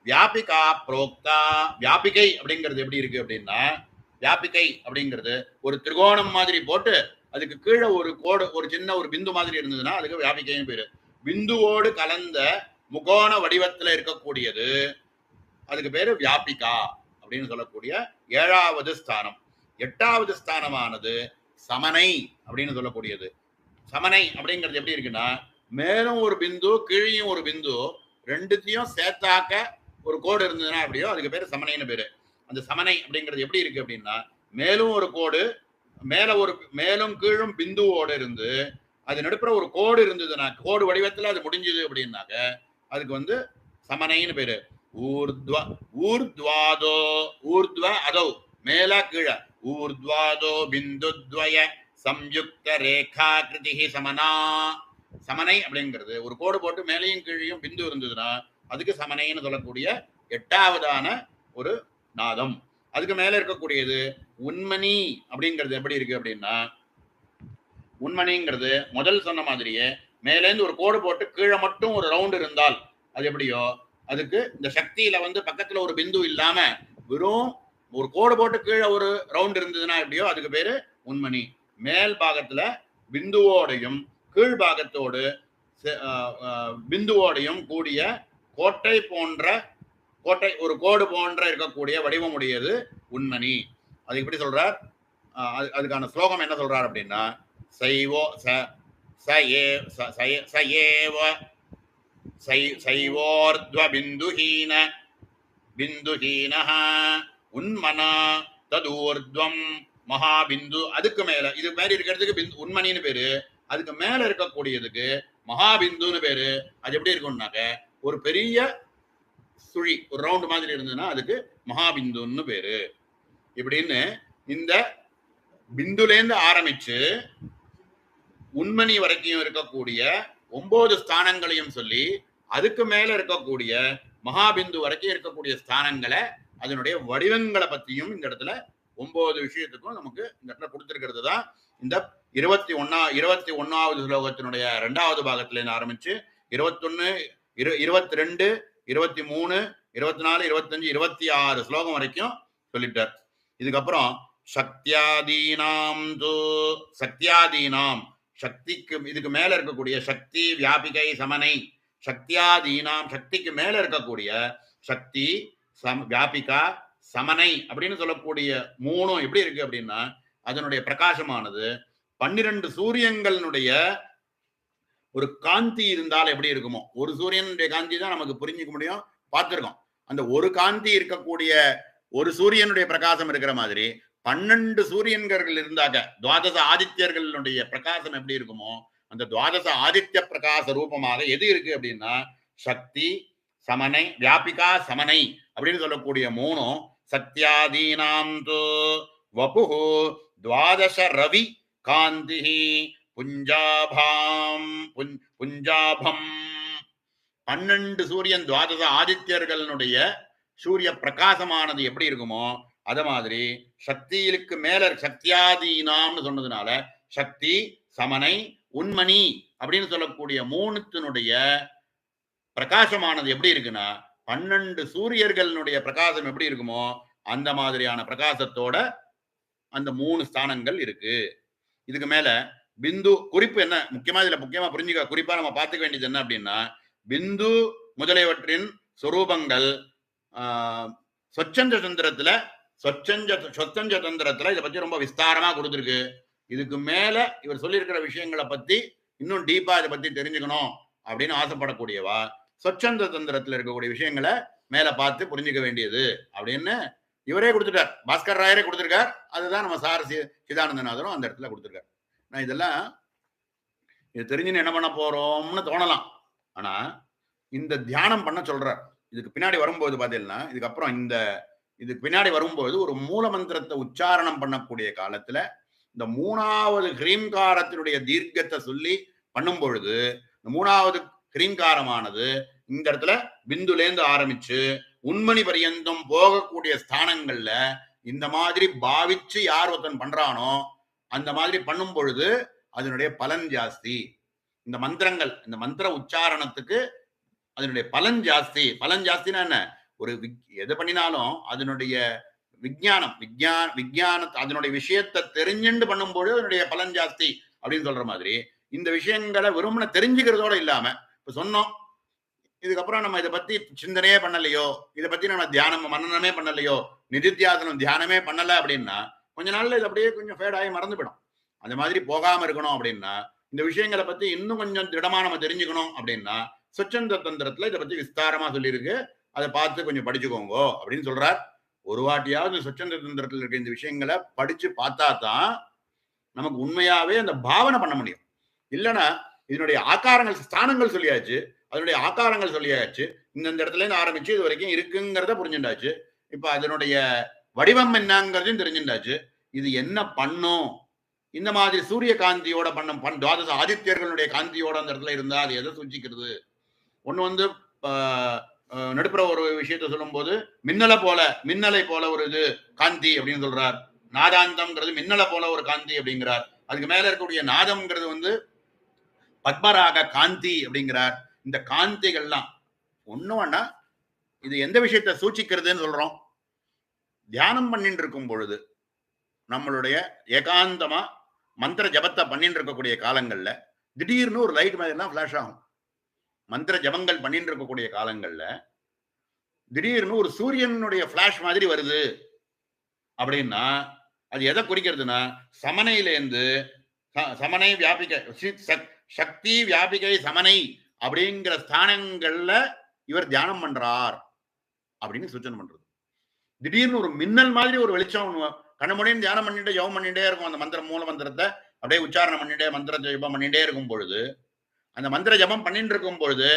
வியாபிகா புரோக்தா. வியாபிகை அப்படிங்கிறது எப்படி இருக்கு அப்படின்னா வியாபிகை அப்படிங்கிறது ஒரு திரிகோணம் மாதிரி போட்டு அதுக்கு கீழே ஒரு கோடு ஒரு சின்ன ஒரு பிந்து மாதிரி இருந்ததுன்னா அதுக்கு வியாபிக்கைன்னு பேரு. பிந்துவோடு கலந்த முகோண வடிவத்துல இருக்கக்கூடியது, அதுக்கு பேரு வியாபிகா அப்படின்னு சொல்லக்கூடிய 7வது ஸ்தானம். 8வது ஸ்தானமானது சமனை அப்படின்னு சொல்லக்கூடியது. சமனை அப்படிங்கிறது எப்படி இருக்குன்னா, மேலும் ஒரு பிந்து கீழையும் ஒரு பிந்து ரெண்டுத்தையும் சேர்த்தாக்க ஒரு கோடு இருந்ததுன்னா அப்படியோ அதுக்கு பேரு சமனைன்னு பேரு. அந்த சமனை அப்படிங்கிறது எப்படி இருக்கு அப்படின்னா, மேலும் ஒரு கோடு, மேலும் கீழும் பிந்துவோடு இருந்து அது நடுப்புற ஒரு கோடு இருந்ததுன்னா, கோடு வடிவத்துல அது முடிஞ்சது அப்படின்னாக்க அதுக்கு சமனைன்னு பேரு. ஊர்த்வாதோ ஊர்த்வ அதோ மேல கீழ ஊர்த்வாதோ பிந்துத்வய சம்யுக்த ரேகாகிருதி சமனா. சமனை அப்படிங்கிறது ஒரு கோடு போட்டு மேலையும் கீழையும் பிந்து இருந்ததுன்னா அதுக்கு சமனைன்னு சொல்லக்கூடிய 8வதான ஒரு நாதம். அதுக்கு மேல இருக்கக்கூடியது உண்மணி அப்படிங்கிறது எப்படி இருக்கு அப்படின்னா, உண்மணிங்கிறது முதல் சொன்ன மாதிரியே மேலேந்து ஒரு கோடு போட்டு கீழே மட்டும் ஒரு ரவுண்ட் இருந்தால் அது எப்படியோ அதுக்கு இந்த சக்தியில பக்கத்துல ஒரு பிந்து இல்லாம வெறும் ஒரு கோடு போட்டு கீழே ஒரு ரவுண்ட் இருந்ததுன்னா எப்படியோ அதுக்கு பேரு உண்மணி. மேல் பாகத்துல பிந்துவோடையும் கீழ் பாகத்தோடு பிந்துவோடையும் கூடிய கோட்டை ஒரு கோடு போன்ற இருக்கக்கூடிய வடிவம் உடையது உண்மணி. அது எப்படி சொல்றார், அதுக்கான ஸ்லோகம் என்ன சொல்றார் அப்படின்னா, சைவோர்த்வ பிந்துஹீனஹ உன்மனா ததூர்த்வம் மகாபிந்து. அதுக்கு மேல இது மாதிரி இருக்கிறதுக்கு உண்மணின்னு பேரு, அதுக்கு மேல இருக்கக்கூடியதுக்கு மகாபிந்துன்னு பேரு. அது எப்படி இருக்கும்னாக்க ஒரு பெரிய சுழி ஒரு ரவுண்ட் மாதிரி இருந்ததுன்னா அதுக்கு மகாபிந்துன்னு பேரு. இப்படின்னு இந்த பிந்துலேருந்து ஆரம்பிச்சு உண்மணி வரைக்கும் இருக்கக்கூடிய 9 ஸ்தானங்களையும் சொல்லி அதுக்கு மேல இருக்கக்கூடிய மகாபிந்து வரைக்கும் இருக்கக்கூடிய ஸ்தானங்களை அதனுடைய வடிவங்களை பத்தியும் இந்த இடத்துல 9 விஷயத்துக்கும் நமக்கு இந்த இடத்துல கொடுத்திருக்கிறது தான் இந்த 21வது ஸ்லோகத்தினுடைய 2வது பாகத்துல இருந்து ஆரம்பிச்சு 21, 22, 23, 24, 25, 26 ஸ்லோகம் வரைக்கும் சொல்லிட்டார். இதுக்கப்புறம் சக்தியாதீனாம் சக்திக்கு இதுக்கு மேல இருக்கக்கூடிய சக்தி வியாபிகை சமனை, சக்தியாதீனாம் சக்திக்கு மேல இருக்கக்கூடிய சக்தி வியாபிகா சமனை அப்படின்னு சொல்லக்கூடிய 3 எப்படி இருக்கு அப்படின்னா, அதனுடைய பிரகாசமானது 12 சூரியங்களுடைய ஒரு காந்தி இருந்தால் எப்படி இருக்குமோ, ஒரு சூரியனுடைய காந்தி தான் நமக்கு புரிஞ்சுக்க முடியும், பார்த்திருக்கோம். அந்த ஒரு காந்தி இருக்கக்கூடிய ஒரு சூரியனுடைய பிரகாசம் இருக்கிற மாதிரி 12 சூரியன்கள் இருந்தாக்க துவாதச ஆதித்யர்களுடைய பிரகாசம் எப்படி இருக்குமோ அந்த துவாதச ஆதித்ய பிரகாச ரூபமாக எது இருக்கு அப்படின்னா சக்தி சமனை வியாபிகா சமனை அப்படின்னு சொல்லக்கூடிய 3 சத்யாதீனாம் வபுஹு துவாதச ரவி காந்தி புஞ்சாபம் 12 சூரியன் துவாதச ஆதித்யர்களுடைய சூரிய பிரகாசமானது எப்படி இருக்குமோ அத மாதிரி சக்தியிலுக்கு மேல சக்தியாதீனாம்னு சொன்னதுனால சக்தி சமனை உண்மணி அப்படின்னு சொல்லக்கூடிய 3த்தினுடைய பிரகாசமானது எப்படி இருக்குன்னா 12 சூரியர்களுடைய பிரகாசம் எப்படி இருக்குமோ அந்த மாதிரியான பிரகாசத்தோட அந்த 3 ஸ்தானங்கள் இருக்கு. இதுக்கு மேல பிந்து குறிப்பு என்ன முக்கியமா புரிஞ்சுக்க, குறிப்பா நம்ம பார்த்துக்க வேண்டியது என்ன அப்படின்னா, பிந்து முதலியவற்றின் சொரூபங்கள் சொச்சஞ்ச தந்திரத்துல இதை பத்தி ரொம்ப விஸ்தாரமா கொடுத்துருக்கு. இதுக்கு மேல இவர் சொல்லியிருக்கிற விஷயங்களை பத்தி இன்னும் டீப்பா இதை பத்தி தெரிஞ்சுக்கணும் அப்படின்னு ஆசைப்படக்கூடியவா சொச்சந்த தந்திரத்துல இருக்கக்கூடிய விஷயங்களை மேல பார்த்து புரிஞ்சுக்க வேண்டியது அப்படின்னு இவரே கொடுத்துட்டார். பாஸ்கர் ராயரே கொடுத்திருக்கார். அதுதான் நம்ம சார சிதானந்தநாதரும் அந்த இடத்துல கொடுத்திருக்கார். நான் இதெல்லாம் இது தெரிஞ்சுன்னு என்ன பண்ண போறோம்னு தோணலாம். ஆனா இந்த தியானம் பண்ண சொல்றார். இதுக்கு பின்னாடி வரும்போது பாத்தீங்கன்னா இதுக்கப்புறம் இதுக்கு பின்னாடி வரும்போது ஒரு மூல மந்திரத்தை உச்சாரணம் பண்ணக்கூடிய காலத்துல இந்த 3வது ஹ்ரீம்காரத்தினுடைய தீர்க்கத்தை சொல்லி பண்ணும் பொழுது இந்த 3வது ஹ்ரீம்காரமானது இந்த இடத்துல பிந்துலேந்து ஆரம்பிச்சு உண்மணி பரியந்தம் போகக்கூடிய ஸ்தானங்கள்ல இந்த மாதிரி பாவிச்சு யார் ஒருத்தன் பண்றானோ அந்த மாதிரி பண்ணும் பொழுது அதனுடைய பலன் ஜாஸ்தி. இந்த மந்திரங்கள் இந்த மந்திர உச்சாரணத்துக்கு அதனுடைய பலன் ஜாஸ்தி. பலன் ஜாஸ்தினா என்ன, ஒரு எது பண்ணினாலும் அதனுடைய விஞ்ஞான அதனுடைய விஷயத்தை தெரிஞ்சுண்டு பண்ணும்போது அதனுடைய பலன் ஜாஸ்தி அப்படின்னு சொல்ற மாதிரி இந்த விஷயங்களை வெறுமன தெரிஞ்சுக்கிறதோட இல்லாம இப்ப சொன்னோம் இதுக்கப்புறம் நம்ம இதை பத்தி சிந்தனையே பண்ணலையோ, இதை பத்தி நம்ம தியானம் மனனமே பண்ணலையோ, நிதித்தியாசனம் தியானமே பண்ணல அப்படின்னா கொஞ்ச நாள்ல இது அப்படியே கொஞ்சம் ஃபேட் ஆகி மறந்து போயிடும். அந்த மாதிரி போகாம இருக்கணும் அப்படின்னா இந்த விஷயங்களை பத்தி இன்னும் கொஞ்சம் திடமா நம்ம தெரிஞ்சுக்கணும் அப்படின்னா சொச்சந்த தந்திரத்துல இதை பத்தி விஸ்தாரமா சொல்லியிருக்கு. அதை பார்த்து கொஞ்சம் படிச்சுக்கோங்க அப்படின்னு சொல்றார். ஒரு வாட்டியாவது சொச்சந்த தந்திரத்தில் இருக்க இந்த விஷயங்களை படிச்சு பார்த்தா தான் நமக்கு உண்மையாவே அந்த பாவனை பண்ண முடியும். இல்லைன்னா இதனுடைய ஆக்காரங்கள் ஸ்தானங்கள் சொல்லியாச்சு, அதனுடைய ஆக்காரங்கள் சொல்லியாச்சு, இந்த இடத்துல இருந்து ஆரம்பிச்சு இது வரைக்கும் இருக்குங்கிறத புரிஞ்சுட்டாச்சு. இப்ப அதனுடைய வடிவம் என்னங்கிறதையும் தெரிஞ்சுட்டாச்சு. இது என்ன பண்ணும், இந்த மாதிரி சூரிய காந்தியோட பண்ண துவாதச ஆதித்யர்களுடைய காந்தியோட அந்த இடத்துல இருந்தா அது எதை சூச்சிக்கிறது. ஒண்ணு வந்து நடுப்புற ஒரு விஷயத்த சொல்லும் போது மின்னலை போல ஒரு இது காந்தி அப்படின்னு சொல்றார். நாதாந்தம்ங்கிறது மின்னலை போல ஒரு காந்தி அப்படிங்கிறார். அதுக்கு மேல இருக்கக்கூடிய நாதம்ங்கிறது வந்து பத்மராக காந்தி அப்படிங்கிறார். இந்த காந்திகள்லாம் ஒண்ணுன்னா இது எந்த விஷயத்த சூச்சிக்கிறதுன்னு சொல்றோம். தியானம் பண்ணிட்டு இருக்கும் பொழுது நம்மளுடைய ஏகாந்தமா மந்திர ஜபத்தை பண்ணிட்டு இருக்கக்கூடிய காலங்கள்ல திடீர்னு ஒரு லைட் மாதிரி எல்லாம் பிளாஷ் ஆகும். மந்திர ஜபங்கள் பண்ணிட்டு இருக்கக்கூடிய காலங்கள்ல திடீர்னு ஒரு சூரியனுடைய பிளாஷ் மாதிரி வருது அப்படின்னா அது எதை குறிக்கிறதுனா சமனையிலேருந்து சமனை வியாபிக்க சக்தி வியாபிகை சமனை அப்படிங்கிற ஸ்தானங்கள்ல இவர் தியானம் பண்றார் அப்படின்னு சூச்சனை பண்றது. திடீர்னு ஒரு மின்னல் மாதிரி ஒரு வெளிச்சம் கண்ணமுடியும் தியானம் பண்ணிட்டு ஜபம் பண்ணிட்டே இருக்கும். அந்த மந்திரம் மூல மந்திரத்தை அப்படியே உச்சாரணம் பண்ணிட்டே மந்திர ஜபம் பண்ணிட்டே இருக்கும் பொழுது அந்த மந்திர ஜபம் பண்ணிட்டு இருக்கும் பொழுது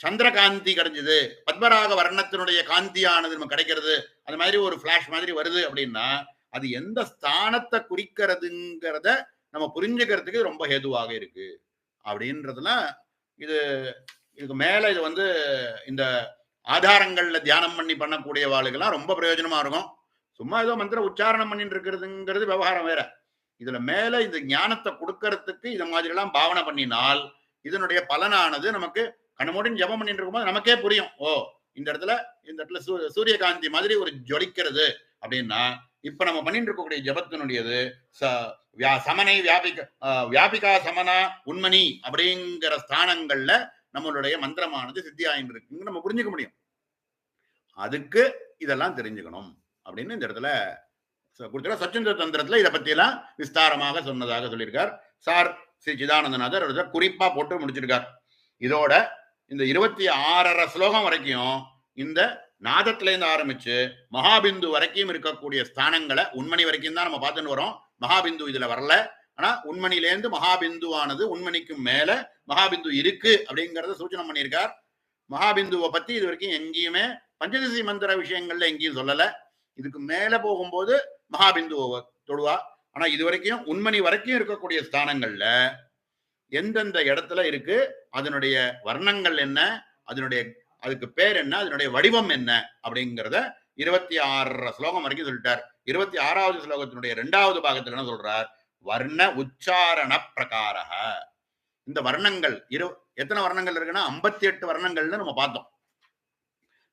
சந்திரகாந்தி கிடைஞ்சது, பத்மராக வர்ணத்தினுடைய காந்தியானது நம்ம கிடைக்கிறது, அந்த மாதிரி ஒரு பிளாஷ் மாதிரி வருது அப்படின்னா அது எந்த ஸ்தானத்தை குறிக்கிறதுங்கிறத நம்ம புரிஞ்சுக்கிறதுக்கு ரொம்ப ஹேதுவாக இருக்கு அப்படின்றதுலாம் இது. இதுக்கு மேல இது வந்து இந்த ஆதாரங்கள்ல தியானம் பண்ணி பண்ணக்கூடிய வாழ்க்கெல்லாம் ரொம்ப பிரயோஜனமா இருக்கும். சும்மா ஏதோ மந்திர உச்சாரணம் பண்ணிட்டு இருக்கிறதுங்கிறது விவகாரம் வேற. இதுல மேல இந்த ஞானத்தை கொடுக்கறதுக்கு இத மாதிரி எல்லாம் பாவனை பண்ணினால் இதனுடைய பலனானது நமக்கு கண்ணமோடின் ஜபம் பண்ணிட்டு இருக்கும்போது நமக்கே புரியும். ஓ இந்த இடத்துல சூரியகாந்தி மாதிரி ஒரு ஜொலிக்கிறது அப்படின்னா இப்ப நம்ம பண்ணிட்டு இருக்கக்கூடிய ஜபத்தினுடையது சமனை வியாபிகா சமனா உண்மணி அப்படிங்கிற ஸ்தானங்கள்ல நம்மளுடைய மந்திரமானது சித்தியாயின் இருக்குன்னு நம்ம புரிஞ்சுக்க முடியும். அதுக்கு இதெல்லாம் தெரிஞ்சுக்கணும் அப்படின்னு இந்த இடத்துல கொடுத்துருக்க. சச்சந்திர தந்திரத்துல இதை பத்தி எல்லாம் விஸ்தாரமாக சொன்னதாக சொல்லியிருக்கார் சார் ஸ்ரீ சிதானந்தநாதர். குறிப்பா போட்டு முடிச்சிருக்கார். இதோட இந்த 26 ஸ்லோகம் வரைக்கும் இந்த நாதத்துல இருந்து ஆரம்பிச்சு மகாபிந்து வரைக்கும் இருக்கக்கூடிய ஸ்தானங்களை உண்மணி வரைக்கும் தான் நம்ம பார்த்துட்டு வரோம். மகாபிந்து இதுல வரல. ஆனா உண்மணிலேருந்து மகாபிந்துவானது உண்மணிக்கு மேல மகாபிந்து இருக்கு அப்படிங்கறத சூச்சனை பண்ணியிருக்கார். மகாபிந்துவை பத்தி இது வரைக்கும் எங்கேயுமே பஞ்சதசி மந்திர விஷயங்கள்ல எங்கேயும் சொல்லல. இதுக்கு மேல போகும்போது மகாபிந்துவை தொடுவா. ஆனா இது வரைக்கும் உண்மணி வரைக்கும் இருக்கக்கூடிய ஸ்தானங்கள்ல எந்தெந்த இடத்துல இருக்கு, அதனுடைய வர்ணங்கள் என்ன, அதுக்கு பேர் என்ன, அதனுடைய வடிவம் என்ன அப்படிங்கிறத 26 ஸ்லோகம் வரைக்கும் சொல்லிட்டார். 26வது ஸ்லோகத்தினுடைய 2வது பாகத்துல என்ன சொல்றார், வர்ண உச்சாரண பிரகாரக. இந்த வர்ணங்கள் எத்தனை வர்ணங்கள் இருக்குன்னா 58 வர்ணங்கள்னு நம்ம பார்த்தோம்.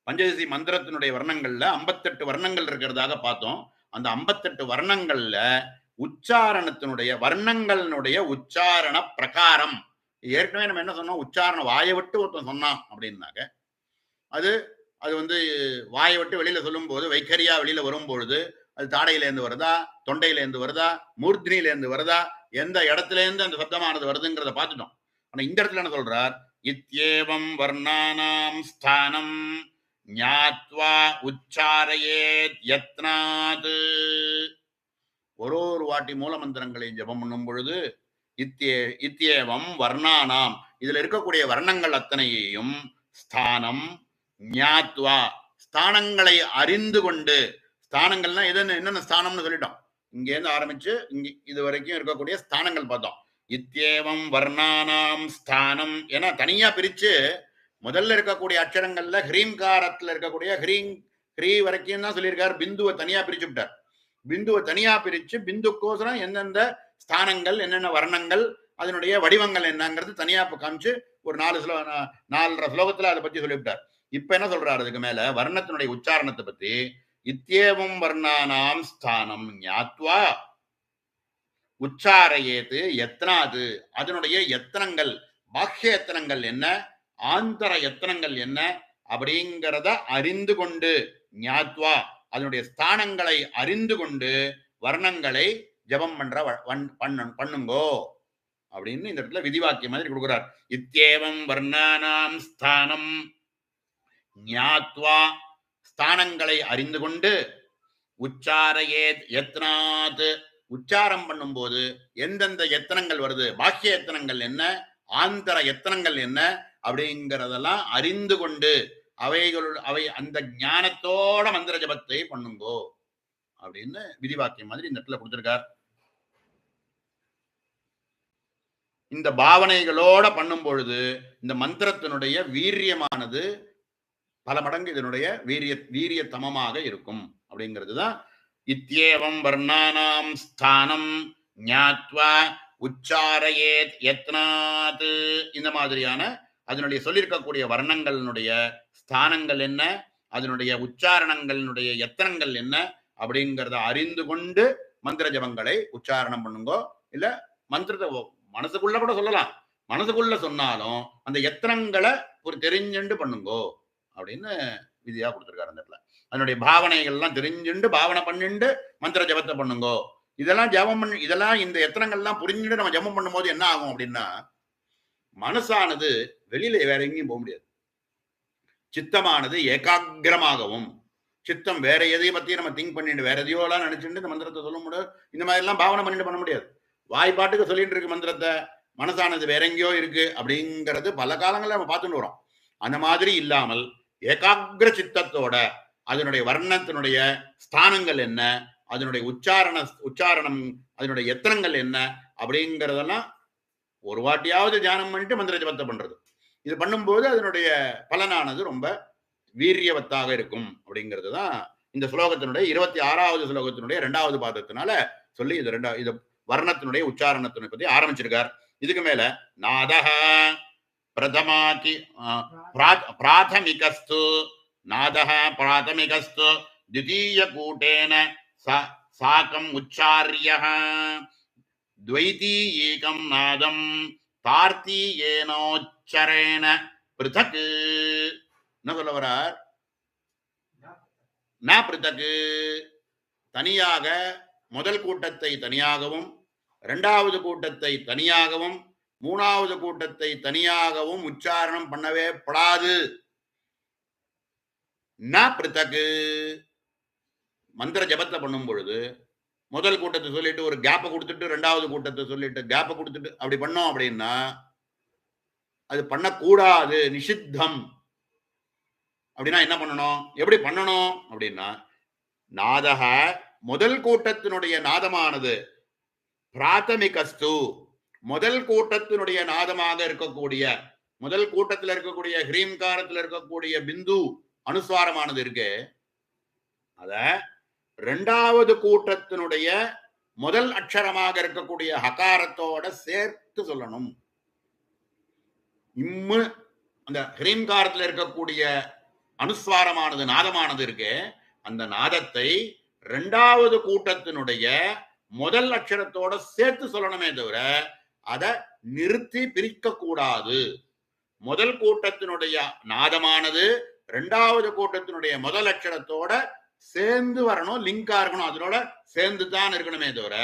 பஞ்சதசி மந்திரத்தினுடைய வர்ணங்கள்ல 58 வர்ணங்கள் இருக்கிறதாக பார்த்தோம். அந்த 58 வர்ணங்கள்ல உச்சாரணத்தினுடைய வர்ணங்களினுடைய உச்சாரண பிரகாரம் ஏற்கனவே நம்ம என்ன சொன்னோம், உச்சாரணம் வாயை விட்டு ஒருத்தன் சொன்னான் அப்படின்னாக்க அது வந்து வாயை விட்டு வெளியில சொல்லும் போது வைக்கரியா வெளியில வரும்பொழுது அது தாடையிலேருந்து வருதா, தொண்டையிலேருந்து வருதா, மூர்த்தினிலேருந்து வருதா, எந்த இடத்துல இருந்து அந்த சப்தமானது வருதுங்கிறத பார்த்துட்டோம். ஆனா இந்த இடத்துல என்ன சொல்றார், இத்யேவம் வர்ணானாம் ஸ்தானம் ஞாத்வா உச்சாரயேத் யத்னாத். ஒரு வாட்டி மூல மந்திரங்களை ஜபம் பண்ணும் பொழுது இத்யேவம் வர்ணானாம், இதுல இருக்கக்கூடிய வர்ணங்கள் அத்தனையையும் ஸ்தானம் ஞாத்வா, ஸ்தானங்களை அறிந்து கொண்டு. ஸ்தானங்கள்னா என்னென்ன ஸ்தானம்னு சொல்லிட்டோம். இங்கேருந்து ஆரம்பிச்சு இது வரைக்கும் இருக்கக்கூடிய ஸ்தானங்கள் பார்த்தோம். இத்யேவம் வர்ணானாம் ஸ்தானம் ஏன்னா தனியா பிரிச்சு முதல்ல இருக்கக்கூடிய அக்ஷரங்கள்ல ஹ்ரீங்காரத்துல இருக்கக்கூடிய ஹ்ரீ வரைக்கும் தான் சொல்லியிருக்காரு. பிந்துவை தனியா பிரிச்சு விட்டார். பிந்துவை தனியா பிரிச்சு பிந்துக்கோசரம் எந்தெந்த ஸ்தானங்கள் என்னென்ன வர்ணங்கள் அதனுடைய வடிவங்கள் என்னங்கிறது தனியா காமிச்சு ஒரு 4 ஸ்லோகத்துல அதை பத்தி சொல்லிவிட்டார். இப்ப என்ன சொல்றாரு, அதுக்கு மேல வர்ணத்தினுடைய உச்சாரணத்தை பத்தி இத்யேவம் வர்ணானாம் ஸ்தானம் ஞாத்வா உச்சாரையேது யத்னாது, அதனுடைய யத்தனங்கள் பாஹ்ய யத்தனங்கள் என்ன, ஆந்தர யத்தனங்கள் என்ன அப்படிங்கிறத அறிந்து கொண்டு, ஞாத்வா அதனுடைய ஸ்தானங்களை அறிந்து கொண்டு வர்ணங்களை ஜபம் பண்ணுங்கோ அப்படின்னு இந்த இடத்துல விதிவாக்கியம் மாதிரி கொடுக்கிறார். இத்தேவம் வர்ணானாம் ஸ்தானம் ஞாத்வா ஸ்தானங்களை அறிந்து கொண்டு உச்சாரையே யத்னாத் உச்சாரம் பண்ணும்போது எந்தெந்த எத்தனங்கள் வருது, பாக்கிய எத்தனங்கள் என்ன, ஆந்தர எத்தனங்கள் என்ன அப்படிங்கிறதெல்லாம் அறிந்து கொண்டு அவை அந்த ஞானத்தோட மந்திர ஜபத்தை பண்ணுங்கோ அப்படின்னு விதிவாக்கியம் மாதிரி இந்த இடத்துல கொடுத்திருக்கார். இந்த பாவனைகளோட பண்ணும் பொழுது இந்த மந்திரத்தினுடைய வீரியமானது பல மடங்கு இதனுடைய வீரியத்தமமாக இருக்கும் அப்படிங்கிறது தான். இத்யேவம் வர்ணானாம் ஸ்தானம் ஞாத்வா உச்சாரயேத் யத்னாத் இந்த மாதிரியான அதனுடைய சொல்லியிருக்கக்கூடிய வர்ணங்களினுடைய ஸ்தானங்கள் என்ன, அதனுடைய உச்சாரணங்களினுடைய எத்தனங்கள் என்ன அப்படிங்கிறத அறிந்து கொண்டு மந்திர ஜபங்களை உச்சாரணம் பண்ணுங்கோ. இல்ல மந்திரத்தை மனசுக்குள்ள கூட சொல்லலாம், மனசுக்குள்ள சொன்னாலும் அந்த எத்தனங்களை ஒரு தெரிஞ்சுண்டு பண்ணுங்கோ அப்படின்னு விதியா கொடுத்திருக்காரு அந்த இடத்துல. அதனுடைய பாவனைகள் எல்லாம் தெரிஞ்சுண்டு பாவனை பண்ணிண்டு மந்திர ஜபத்தை பண்ணுங்கோ. இதெல்லாம் ஜபம் பண்ணி இதெல்லாம் இந்த எத்தனங்கள்லாம் புரிஞ்சுட்டு நம்ம ஜபம் பண்ணும்போது என்ன ஆகும் அப்படின்னா, மனசானது வெளியில வேற எங்கேயும் போக முடியாது. சித்தமானது ஏகாகிரமாகவும், சித்தம் வேற எதையும் பத்தி நம்ம திங்க் பண்ணிட்டு வேற எதையோ எல்லாம் நினைச்சுட்டு இந்த மந்திரத்தை சொல்ல முடியாது. இந்த மாதிரி எல்லாம் பாவனை பண்ணிட்டு பண்ண முடியாது. வாய்ப்பாட்டுக்கு சொல்லிட்டு இருக்கு மந்திரத்தை, மனசானது வேற எங்கேயோ இருக்கு அப்படிங்கிறது பல காலங்களில் நம்ம பார்த்துட்டு வரோம். அந்த மாதிரி இல்லாமல் ஏகாகிர சித்தத்தோட அதனுடைய வர்ணத்தினுடைய ஸ்தானங்கள் என்ன, அதனுடைய உச்சாரணம் அதனுடைய எத்தனங்கள் என்ன அப்படிங்கிறதெல்லாம் ஒரு வாட்டியாவது தியானம் பண்ணிட்டு மந்திர ஜபத்தை பண்றது. இது பண்ணும்போது அதனுடைய பலனானது ரொம்ப வீரியவத்தாக இருக்கும் அப்படிங்கிறது தான் இந்த ஸ்லோகத்தினுடைய 26வது ஸ்லோகத்தினுடைய 2வது பாதத்தினால சொல்லி இது வர்ணத்தினுடைய உச்சாரணத்தினை பத்தி ஆரம்பிச்சிருக்கார். இதுக்கு மேல நாதஹ பிரதமாதி பிராதமிகஸ்து நாதஹ பிராதமிகஸ்து द्वितीय कूटेन साकम् उच्चार्यः द्वैती एकं नादं तार्तीयेनोच्चरेण पृथक् न சொல்ல வரார். ந பிருத்தக் தனியாக முதல் கூட்டத்தை தனியாகவும், இரண்டாவது கூட்டத்தை தனியாகவும், மூணாவது கூட்டத்தை தனியாகவும் உச்சாரணம் பண்ணவே படாது. ந பிருத்தக் மந்திர ஜபத்தை பண்ணும் பொழுது முதல் கூட்டத்தை சொல்லிட்டு ஒரு கேப்பை கொடுத்துட்டு ரெண்டாவது கூட்டத்தை சொல்லிட்டு கேப்பை கொடுத்துட்டு அப்படி பண்ணோம் அப்படின்னா அது பண்ணக்கூடாது, நிஷித்தம். அப்படின்னா என்ன பண்ணணும், எப்படி பண்ணணும் அப்படின்னா, நாதக முதல் கூட்டத்தினுடைய நாதமானது பிராத்தமிகஸ்து முதல் கூட்டத்தினுடைய நாதமாக இருக்கக்கூடிய, முதல் கூட்டத்தில் இருக்கக்கூடிய ஹ்ரீம்காரத்தில் இருக்கக்கூடிய பிந்து அனுஸ்வாரமானது இருக்கு, அத இரண்டாவது கூட்டத்தினுடைய முதல் அக்ஷரமாக இருக்கக்கூடிய ஹகாரத்தோட சேர்த்து சொல்லணும். இம்மு அந்த ஹ்ரீம்காரத்தில் இருக்கக்கூடிய அனுஸ்வாரமானது நாதமானது இருக்கு, அந்த நாதத்தை இரண்டாவது கூட்டத்தினுடைய முதல் அக்ஷரத்தோட சேர்த்து சொல்லணுமே தவிர அதை நிறுத்தி பிரிக்க கூடாது. முதல் கூட்டத்தினுடைய நாதமானது இரண்டாவது கூட்டத்தினுடைய முதல் அக்ஷரத்தோட சேர்ந்து வரணும், லிங்கா இருக்கணும், அதனோட சேர்ந்து தான் இருக்கணுமே தவிர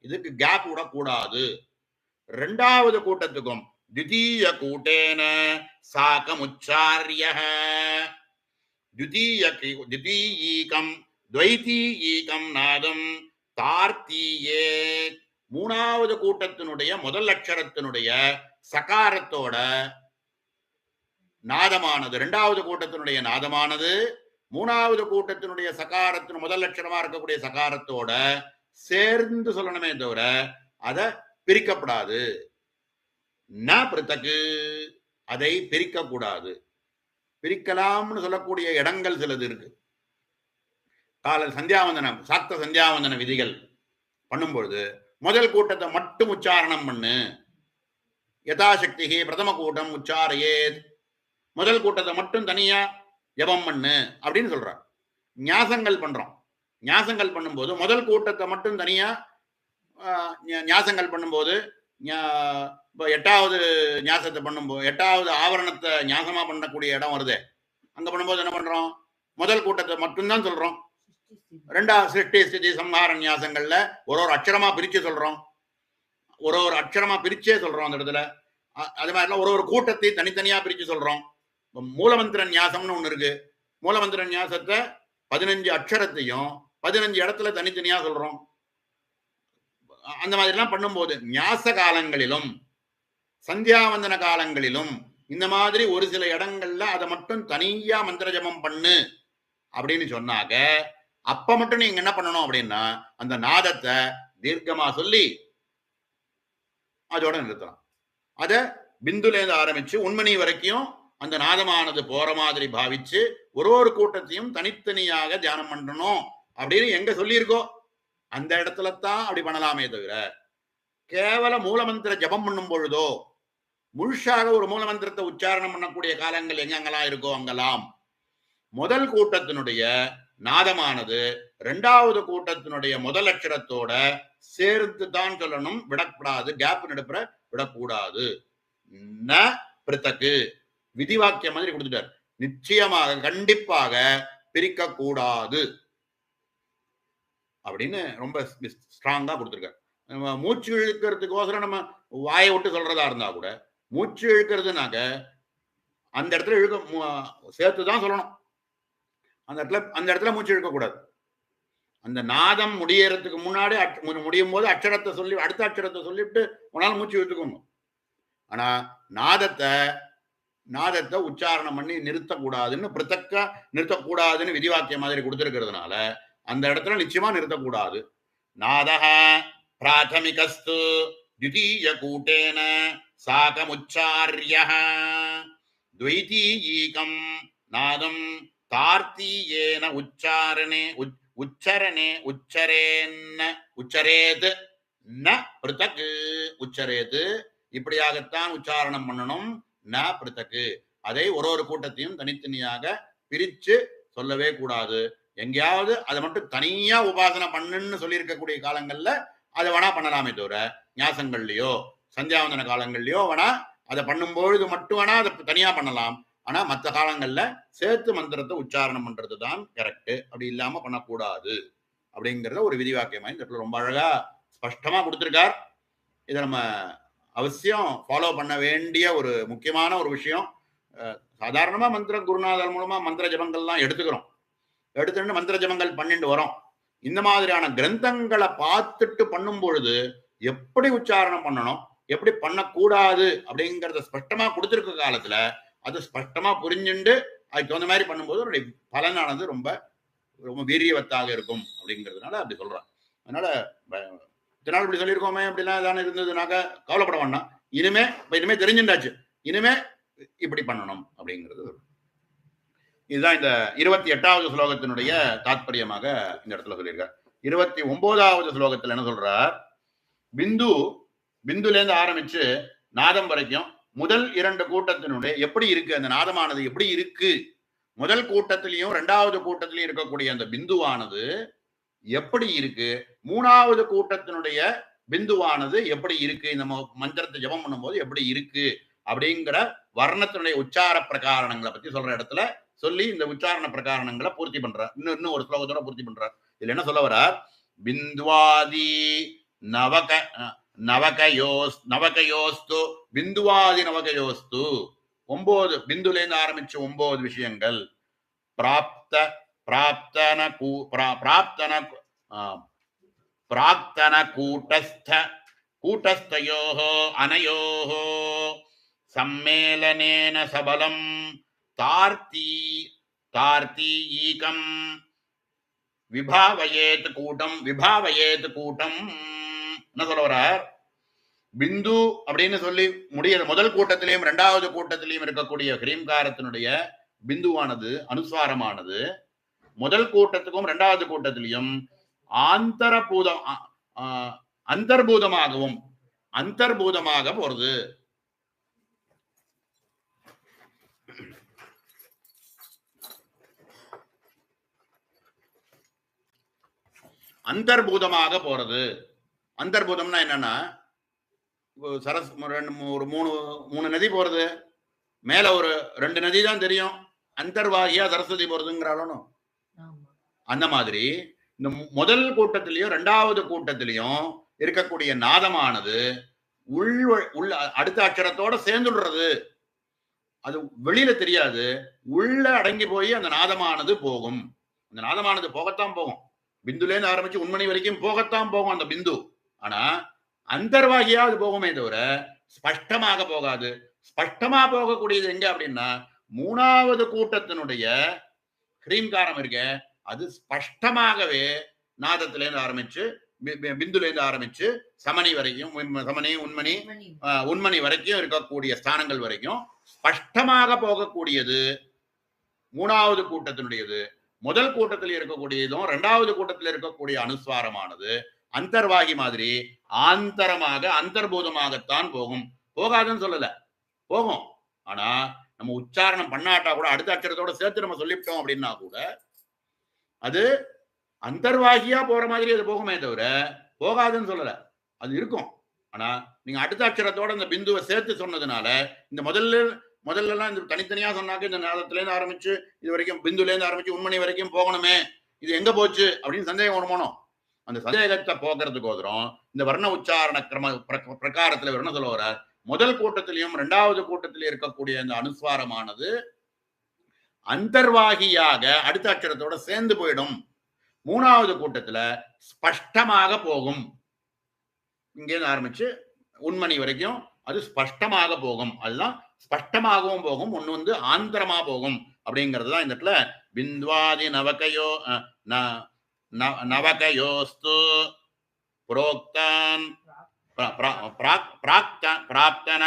இதுக்கு கேப் விடக்கூடாது. இரண்டாவது கூட்டத்துக்கும் द्वितीय कूटेन साकमुच्चार्यः द्वितीयीकं द्वैतीयीकं नादं तार्तीये மூணாவது கூட்டத்தினுடைய முதல் அக்ஷரத்தினுடைய சகாரத்தோட நாதமானது, இரண்டாவது கூட்டத்தினுடைய நாதமானது மூணாவது கூட்டத்தினுடைய சகாரத்தின் முதல் அக்ஷரமா இருக்கக்கூடிய சகாரத்தோட சேர்ந்து சொல்லணுமே தவிர அதை பிரிக்கப்படாது. ந பிருத்தக்கு அதை பிரிக்க கூடாது. பிரிக்கலாம்னு சொல்லக்கூடிய இடங்கள் சிலது இருக்கு. கால சந்தியாவந்தனம், சாக்த சந்தியாவந்தன விதிகள் பண்ணும்பொழுது முதல் கூட்டத்தை மட்டும் உச்சாரணம் பண்ணு, யதாசக்தி பிரதம கூட்டம் உச்சாரையே, முதல் கூட்டத்தை மட்டும் தனியா ஜபம் பண்ணு அப்படின்னு சொல்றார். ஞாசங்கள் பண்றோம், ஞாசங்கள் பண்ணும்போது முதல் கூட்டத்தை மட்டும் தனியா ஞாசங்கள் பண்ணும்போது இப்போ எட்டாவது ஞாசத்தை பண்ணும்போது, எட்டாவது ஆவரணத்தை ஞாசமா பண்ணக்கூடிய இடம் வருது. அங்க பண்ணும்போது என்ன பண்றோம்? முதல் கூட்டத்தை மட்டும்தான் சொல்றோம். ரெண்டாவது சிருஷ்டி ஸ்திதி சம்ஹார ஞாசங்கள்ல ஒரு அக்ஷரமா பிரிச்சு சொல்றோம். ஒரு அக்ஷரமா பிரிச்சே சொல்றோம் அந்த இடத்துல. அது மாதிரிலாம் ஒரு கூட்டத்தை தனித்தனியா பிரிச்சு சொல்றோம். மூலமந்திர ஞாசம்னு ஒண்ணு இருக்கு. மூலமந்திர ஞாசத்தை 15 அக்ஷரத்தையும் 15 இடத்துல தனித்தனியா சொல்றோம். அந்த மாதிரி எல்லாம் பண்ணும்போது ஞாச காலங்களிலும் சந்தியாவந்தன காலங்களிலும் இந்த மாதிரி ஒரு சில இடங்கள்ல அதை மட்டும் தனியா மந்திர ஜபம் பண்ணு அப்படின்னு சொன்னாக்க, அப்ப மட்டும் நீங்க என்ன பண்ணணும் அப்படின்னா அந்த நாதத்தை தீர்க்கமா சொல்லி அதோட நிறுத்தலாம். அத பிந்துலேருந்து ஆரம்பிச்சு உண்மணி வரைக்கும் அந்த நாதமானது போற மாதிரி பாவிச்சு ஒரு கூட்டத்தையும் தனித்தனியாக தியானம் பண்ணணும் அப்படின்னு எங்க சொல்லியிருக்கோ அந்த இடத்துல தான் அப்படி பண்ணலாமே தவிர, கேவல மூலமந்திர ஜபம் பண்ணும் பொழுதோ முழுஷாக ஒரு மூலமந்திரத்தை உச்சாரணம் பண்ணக்கூடிய காலங்கள் எங்கெங்கெல்லாம் இருக்கோ அங்கெல்லாம் முதல் கூட்டத்தினுடைய நாதமானது இரண்டாவது கூட்டத்தினுடைய முதல் அக்ஷரத்தோட சேர்த்து தான் சொல்லணும், விடக்கூடாது, கேப் நடுப்புற விடக்கூடாது. ந பிரித்தக்கு விதிவாக்கிய மாதிரி கொடுத்துட்டார். நிச்சயமாக கண்டிப்பாக பிரிக்க கூடாது அப்படின்னு ரொம்ப ஸ்ட்ராங்கா கொடுத்துருக்காரு. மூச்சு இழுக்கிறதுக்கோசரம் நம்ம வாயை விட்டு சொல்றதா இருந்தா கூட மூச்சு இழுக்கிறதுனாக்க அந்த இடத்துல சேர்த்துதான் சொல்லணும். அந்த இடத்துல மூச்சு இழுக்கக்கூடாது. அந்த நாதம் முடியறதுக்கு முன்னாடி முடியும் போது அக்ஷரத்தை சொல்லி அடுத்த அக்ஷரத்தை சொல்லிவிட்டு உன்னால மூச்சு இழுத்துக்கணும். ஆனா நாதத்தை உச்சாரணம் பண்ணி நிறுத்தக்கூடாதுன்னு பிரித்தக்கா நிறுத்தக்கூடாதுன்னு விதிவாக்கிய மாதிரி கொடுத்திருக்கிறதுனால அந்த இடத்துல நிச்சயமா நிறுத்தக்கூடாது. நாதஹ பிராதமிகஸ்து த்விதீய கூட்டேன சாகமுச்சார்யஹ த்வைதீயீகம் நாதம் தார்த்தீயேன உச்சரேத் ந பிருத்தக் உச்சரேத். இப்படியாகத்தான் உச்சாரணம் பண்ணணும். ந பிருத்தக்கு அதை ஒரு கூட்டத்தையும் தனித்தனியாக பிரிச்சு சொல்லவே கூடாது. எங்கேயாவது அதை மட்டும் தனியா உபாசனை பண்ணுன்னு சொல்லி இருக்கக்கூடிய காலங்கள்ல அதை வேணா பண்ணலாமே தவிர ஞாசங்கள்லயோ சந்தியாவந்தன காலங்கள்லயோ வேணா அதை பண்ணும்பொழுது மட்டும் வேணா அதை தனியா பண்ணலாம். ஆனா மற்ற காலங்கள்ல சேர்த்து மந்திரத்தை உச்சாரணம் பண்றது தான் கரெக்ட். அப்படி இல்லாம பண்ணக்கூடாது அப்படிங்கிறத ஒரு விதிவாக்கியமா இந்த இடத்துல ரொம்ப அழகா ஸ்பஷ்டமா கொடுத்திருக்கார். இதை நம்ம அவசியம் ஃபாலோ பண்ண வேண்டிய ஒரு முக்கியமான ஒரு விஷயம். சாதாரணமா மந்திர குருநாதர் மூலமா மந்திர ஜபங்கள்லாம் எடுத்துட்டு மந்திர ஜபங்கள் பண்ணிட்டு வரோம். இந்த மாதிரியான கிரந்தங்களை பார்த்துட்டு பண்ணும் பொழுது எப்படி உச்சாரணம் பண்ணணும், எப்படி பண்ணக்கூடாது அப்படிங்கறத ஸ்பஷ்டமா கொடுத்திருக்க காலத்துல அது ஸ்பஷ்டமா புரிஞ்சுண்டு அதுக்கு தகுந்த மாதிரி பண்ணும்போது அதனுடைய பலனானது ரொம்ப ரொம்ப வீரியவத்தாக இருக்கும் அப்படிங்கிறதுனால அப்படி சொல்றான். அதனால இத்தனை நாள் இப்படி சொல்லியிருக்கோமே அப்படிலாம் ஏதாவது இருந்ததுனாக்க கவலைப்பட வேண்டாம். இனிமே தெரிஞ்சுட்டாச்சு, இனிமே இப்படி பண்ணணும் அப்படிங்கிறது. இதுதான் இந்த 28வது ஸ்லோகத்தினுடைய தாத்பரியமாக இந்த இடத்துல சொல்லியிருக்கார். 29வது ஸ்லோகத்துல என்ன சொல்றார்? பிந்துல இருந்து ஆரம்பிச்சு நாதம் வரைக்கும் முதல் 2 கூட்டத்தினுடைய எப்படி இருக்கு, அந்த நாதமானது எப்படி இருக்கு, முதல் கூட்டத்திலையும் இரண்டாவது கூட்டத்திலையும் இருக்கக்கூடிய அந்த பிந்துவானது எப்படி இருக்கு, மூணாவது கூட்டத்தினுடைய பிந்துவானது எப்படி இருக்கு, இந்த மந்திரத்தை ஜபம் பண்ணும்போது எப்படி இருக்கு அப்படிங்கிற வர்ணத்தினுடைய உச்சார பிரகாரணங்களை பத்தி சொல்ற இடத்துல சொல்லி இந்த உச்சாரண பிரகாரணங்களை பூர்த்தி பண்றார். இன்னும் ஒரு ஸ்லோகத்தோட பூர்த்தி பண்றார். இதுல என்ன சொல்ல வர்றார்? பிந்துவாதி நவகயோஸ்து பிந்துவாதி நவகயோஸ்து 9 பிந்துல இருந்து ஆரம்பிச்சு 9 விஷயங்கள். பிராக்தன கூட்டஸ்தயோः அனயோः சம்மேளனேன சபலம் தார்த்தீகம் விபாவயேத் கூட்டம் என்ன சொல்ல வர்றார்? பிந்து அப்படின்னு சொல்லி முடிய முதல் கூட்டத்திலையும் இரண்டாவது கூட்டத்திலையும் இருக்கக்கூடிய ஹ்ரீம்காரத்தினுடைய பிந்துவானது அனுஸ்வாரமானது முதல் கூட்டத்துக்கும் இரண்டாவது கூட்டத்திலையும் அந்தர்பூதமாக போறது. அந்தர்பூதமாக போறது. அந்தர்பூதம்னா என்னன்னா சரஸ் ஒரு மூணு மூணு நதி போறது, மேல ஒரு 2 நதி தான் தெரியும், அந்தர்வாகியா சரஸ்வதி போறதுங்கிறாலும். அந்த மாதிரி இந்த முதல் கூட்டத்திலையும் 2வது கூட்டத்திலையும் இருக்கக்கூடிய நாதமானது உள்ள அடுத்த அக்ஷரத்தோட சேர்ந்துடுறது. அது வெளியில தெரியாது, உள்ள அடங்கி போய் அந்த நாதமானது போகும். அந்த நாதமானது போகத்தான் போகும், பிந்துலேருந்து ஆரம்பிச்சு உண்மணி வரைக்கும் போகத்தான் போகும் அந்த பிந்து. ஆனா அந்தர்வாகியா அது போகுமே தவிர ஸ்பஷ்டமாக போகாது. ஸ்பஷ்டமா போகக்கூடியது எங்க அப்படின்னா 3வது கூட்டத்தினுடைய ஹ்ரீம்காரம் இருக்க, அது ஸ்பஷ்டமாகவே நாதத்திலேருந்து ஆரம்பிச்சு பிந்துலேருந்து ஆரம்பிச்சு சமணி வரைக்கும், சமணி உண்மணி உண்மணி வரைக்கும் இருக்கக்கூடிய ஸ்தானங்கள் வரைக்கும் ஸ்பஷ்டமாக போகக்கூடியது 3வது கூட்டத்தினுடையது. முதல் கூட்டத்தில் இருக்கக்கூடியதும் 2வது கூட்டத்தில் இருக்கக்கூடிய அனுஸ்வாரமானது அந்தர்வாகி மாதிரி ஆந்தரமாக அந்தர்பூதமாகத்தான் போகும். போகாதுன்னு சொல்லல, போகும். ஆனா நம்ம உச்சாரணம் பண்ணாட்டா கூட அடுத்த அக்ஷரத்தோட சேர்த்து நம்ம சொல்லிவிட்டோம் அப்படின்னா கூட அது அந்தர்வாகியா போற மாதிரி அது போகுமே தவிர போகாதுன்னு சொல்லல, அது இருக்கும். ஆனா நீங்க அடுத்த அக்ஷரத்தோட இந்த பிந்துவை சேர்த்து சொன்னதுனால இந்த முதல்ல எல்லாம் இந்த தனித்தனியா சொன்னாக்க இந்த நாதத்துல இருந்து ஆரம்பிச்சு இது வரைக்கும் பிந்துல இருந்து ஆரம்பிச்சு உண்மணி வரைக்கும் போகணுமே, இது எங்க போச்சு அப்படின்னு சந்தேகம் வருமானோ. அந்த சந்தேகத்தை போக்குறதுக்கோசரம் இந்த வர்ண உச்சாரண பிரகாரத்துல என்ன சொல்ல வர்றார், முதல் கூட்டத்திலையும் 2வது கூட்டத்திலும் இருக்கக்கூடிய அந்த அனுஸ்வாரமானது அந்தர்வாகியாக அடுத்த அக்ஷரத்தோட சேர்ந்து போயிடும். 3வது கூட்டத்துல ஸ்பஷ்டமாக போகும். இங்கேருந்து ஆரம்பிச்சு உண்மணி வரைக்கும் அது ஸ்பஷ்டமாக போகும். அதுதான் ஸ்பஷ்டமாகவும் போகும், ஒண்ணு வந்து ஆந்திரமா போகும் அப்படிங்கிறது தான் இந்த இடத்துல பிந்த்வாதி நவகயோ நவகயோஸ்து புரோக்தான் பிராப்தன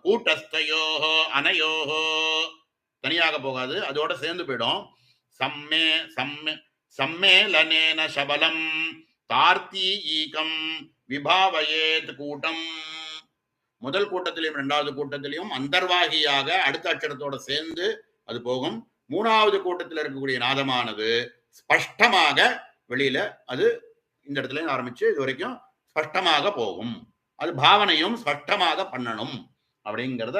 கூட்டஸ்தயோஹோ அனயோஹோ தனியாக போகாது, அதோட சேர்ந்து போயிடும். சம்மேலனேன சபலம் தார்த்தீகம் விபாவயேத் கூட்டம். முதல் கூட்டத்திலையும் 2வது கூட்டத்திலையும் அந்தர்வாகியாக அடுத்த அக்ஷரத்தோட சேர்ந்து அது போகும். 3வது கூட்டத்தில் இருக்கக்கூடிய நாதமானது ஸ்பஷ்டமாக வெளியில அது இந்த இடத்துல ஆரம்பிச்சு இது வரைக்கும் ஸ்பஷ்டமாக போகும். அது பாவனையும் ஸ்பஷ்டமாக பண்ணணும் அப்படிங்கிறத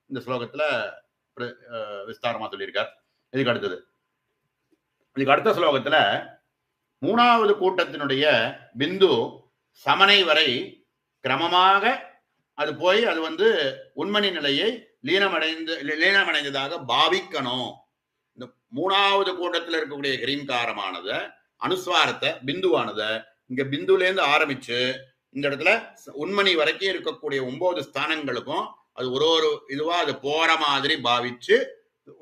இந்த ஸ்லோகத்துல விஸ்தாரமா சொல்லியிருக்கார். இதுக்கு அடுத்த ஸ்லோகத்துல 3வது கூட்டத்தினுடைய பிந்து சமனை வரை கிரமமாக அது போய் அது வந்து உண்மணி நிலையை லீனமடைந்ததாக பாவிக்கணும். இந்த 3வது கூட்டத்தில் இருக்கக்கூடிய கிரீம்காரமானத அனுஸ்வாரத்தை பிந்துவானத இங்க பிந்துலேருந்து ஆரம்பிச்சு இந்த இடத்துல உண்மணி வரைக்கும் இருக்கக்கூடிய 9 ஸ்தானங்களுக்கும் அது ஒரு இதுவா அது போற மாதிரி பாவிச்சு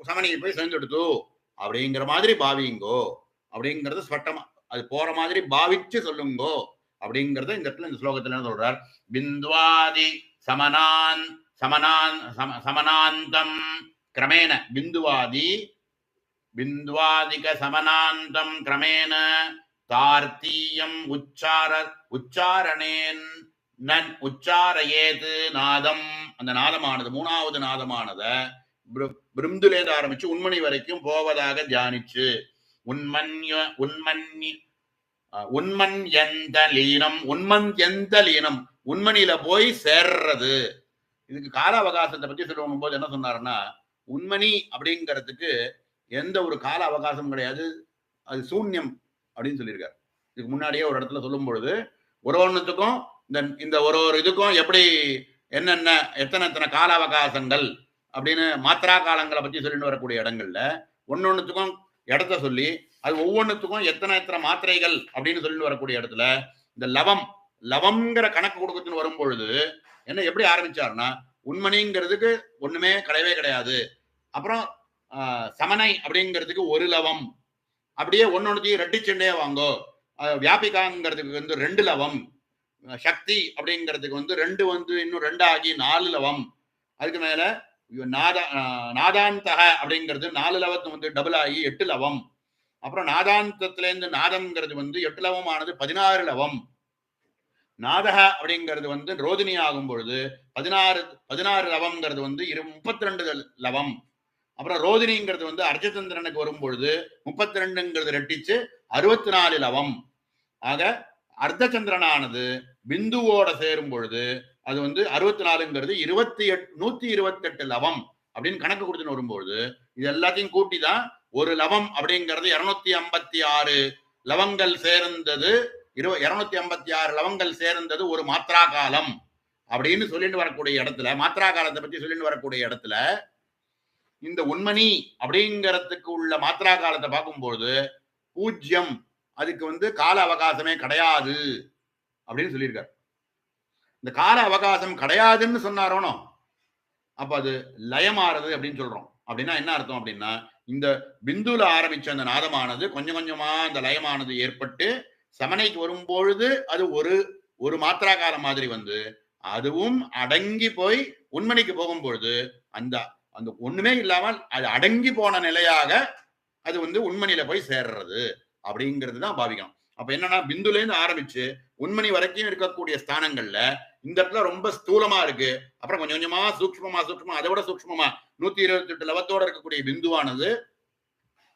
சமணியை போய் சேர்ந்துடுத்து அப்படிங்கிற மாதிரி பாவிங்கோ அப்படிங்கிறது ஸ்பஷ்டமா அது போற மாதிரி பாவிச்சு சொல்லுங்கோ அப்படிங்கறத இந்த இடத்துல இந்த ஸ்லோகத்துல என்ன சொல்றார், பிந்த்வாதி சமனாந்தம் கிரமேண பிந்த்வாதிக சமனாந்தம் கிரமேண தார்த்தீயம் உச்சாரணேன் உச்சாரயேது நாதம். அந்த நாதமானது 3வது நாதமானத பிருந்துலேருந்து ஆரம்பிச்சு உண்மணி வரைக்கும் போவதாக தியானிச்சு உண்மணியில போய் சேர்றது. இதுக்கு கால அவகாசத்தை பத்தி சொல்லும் போது என்ன சொன்னாருன்னா, உண்மணி அப்படிங்கிறதுக்கு எந்த ஒரு கால அவகாசம் கிடையாது, அது சூன்யம் அப்படின்னு சொல்லியிருக்காரு. இதுக்கு முன்னாடியே ஒரு இடத்துல சொல்லும் பொழுது ஒரு ஒன்றுத்துக்கும் இந்த ஒரு இதுக்கும் எப்படி என்னென்ன எத்தனை கால அவகாசங்கள் அப்படின்னு மாத்திரா காலங்களை பத்தி சொல்லிட்டு வரக்கூடிய இடங்கள்ல ஒன்னொன்னுத்துக்கும் இடத்த சொல்லி அது ஒவ்வொன்றுத்துக்கும் எத்தனை மாத்திரைகள் அப்படின்னு சொல்லிட்டு வரக்கூடிய இடத்துல இந்த லவம்ங்கிற கணக்கு கொடுக்கறதுன்னு வரும் பொழுது என்ன எப்படி ஆரம்பிச்சாருன்னா, உண்மணிங்கிறதுக்கு ஒண்ணுமே கிடையவே கிடையாது, அப்புறம் சமனை அப்படிங்கிறதுக்கு ஒரு லவம், அப்படியே ஒன்னொன்னுத்தையும் ரெட்டிச்சுண்டே வாங்கோ, வியாபிகாங்கிறதுக்கு வந்து 2 லவம், சக்தி அப்படிங்கிறதுக்கு வந்து 2 வந்து இன்னும் 2 ஆகி 4 லவம், அதுக்கு மேல நாதாந்தக அப்படிங்கிறது 4 லவத்து வந்து டபுள் ஆகி 8 லவம், அப்புறம் நாதாந்தத்திலேருந்து நாதம்ங்கிறது வந்து 8 லவம் ஆனது 16 லவம், நாதக அப்படிங்கிறது வந்து ரோதினி ஆகும் பொழுது 16 லவம்ங்கிறது வந்து 32 லவம், அப்புறம் ரோதினிங்கிறது வந்து அர்ஜச்சந்திரனுக்கு வரும் பொழுது 32ங்கிறது ரெட்டிச்சு 64 லவம். ஆக அர்த்தச்சந்திரனானது பிந்துவோட சேரும் பொழுது அது 64ங்கிறது 128 லவம் அப்படின்னு கணக்கு கொடுத்துன்னு வரும்பொழுது இது எல்லாத்தையும் கூட்டி தான் ஒரு லவம் அப்படிங்கிறது 256 லவங்கள் சேர்ந்தது. 256 லவங்கள் சேர்ந்தது ஒரு மாத்ரா காலம் அப்படின்னு சொல்லிட்டு வரக்கூடிய இடத்துல, மாத்ரா காலத்தை பத்தி சொல்லிட்டு வரக்கூடிய இடத்துல இந்த உண்மணி அப்படிங்கிறதுக்கு உள்ள மாத்ரா காலத்தை பார்க்கும்போது 0, அதுக்கு கால அவகாசமே கிடையாது அப்படின்னு சொல்லியிருக்காரு. இந்த கால அவகாசம் கிடையாதுன்னு சொன்னாரோனோ அப்ப அது லயமாறது அப்படின்னு சொல்றோம். அப்படின்னா என்ன அர்த்தம் அப்படின்னா, இந்த பிந்துல ஆரம்பிச்ச அந்த நாதமானது கொஞ்சம் கொஞ்சமா அந்த லயமானது ஏற்பட்டு சமனைக்கு வரும்பொழுது அது ஒரு மாத்ரா காலம் மாதிரி அதுவும் அடங்கி போய் உண்மணிக்கு போகும்பொழுது அந்த அந்த ஒண்ணுமே இல்லாமல் அது அடங்கி போன நிலையாக அது உண்மணியில போய் சேர்றது அப்படிங்கிறது தான் பாவிக்கணும். அப்ப என்னன்னா, பிந்துல இருந்து ஆரம்பிச்சு உண்மணி வரைக்கும் இருக்கக்கூடிய ஸ்தானங்கள்ல இந்த இடத்துல ரொம்ப ஸ்தூலமா இருக்கு, அப்புறம் கொஞ்சம் கொஞ்சமா சூக்ஷ்மமா அதை விட சூக்ஷ்மமா 128 லவத்தோட இருக்கக்கூடிய பிந்துவானது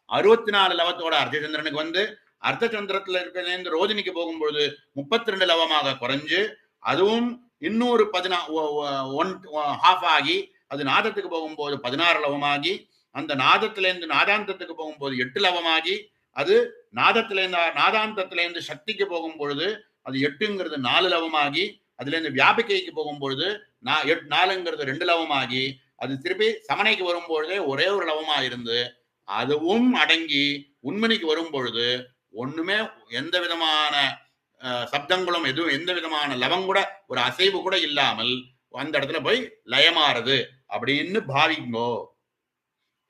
64 லவத்தோட அர்த்தச்சந்திரனுக்கு அர்த்தச்சந்திரத்துல இருக்கிற ரோஜினிக்கு போகும்பொழுது 32 லவமாக குறைஞ்சு அதுவும் இன்னொரு 1/2 ஆகி அது நாதத்துக்கு போகும்போது 16 லவமாகி அந்த நாதத்திலேருந்து நாதாந்தத்துக்கு போகும்போது 8 லவமாகி அது நாதாந்தத்திலேருந்து சக்திக்கு போகும் பொழுது அது 8ங்கிறது 4 லவமாகி அதுல இருந்து வியாபிக்கைக்கு போகும் பொழுது 4ங்கிறது 2 லவமாகி அது திருப்பி சமனைக்கு வரும்பொழுதே ஒரே ஒரு லவமா இருந்து அதுவும் அடங்கி உண்மணிக்கு வரும் பொழுது ஒண்ணுமே எந்த விதமான சப்தங்களும் எதுவும் எந்த விதமான லவம் கூட ஒரு அசைவு கூட இல்லாமல் அந்த இடத்துல போய் லயமாறுது அப்படின்னு பாவிங்கோ.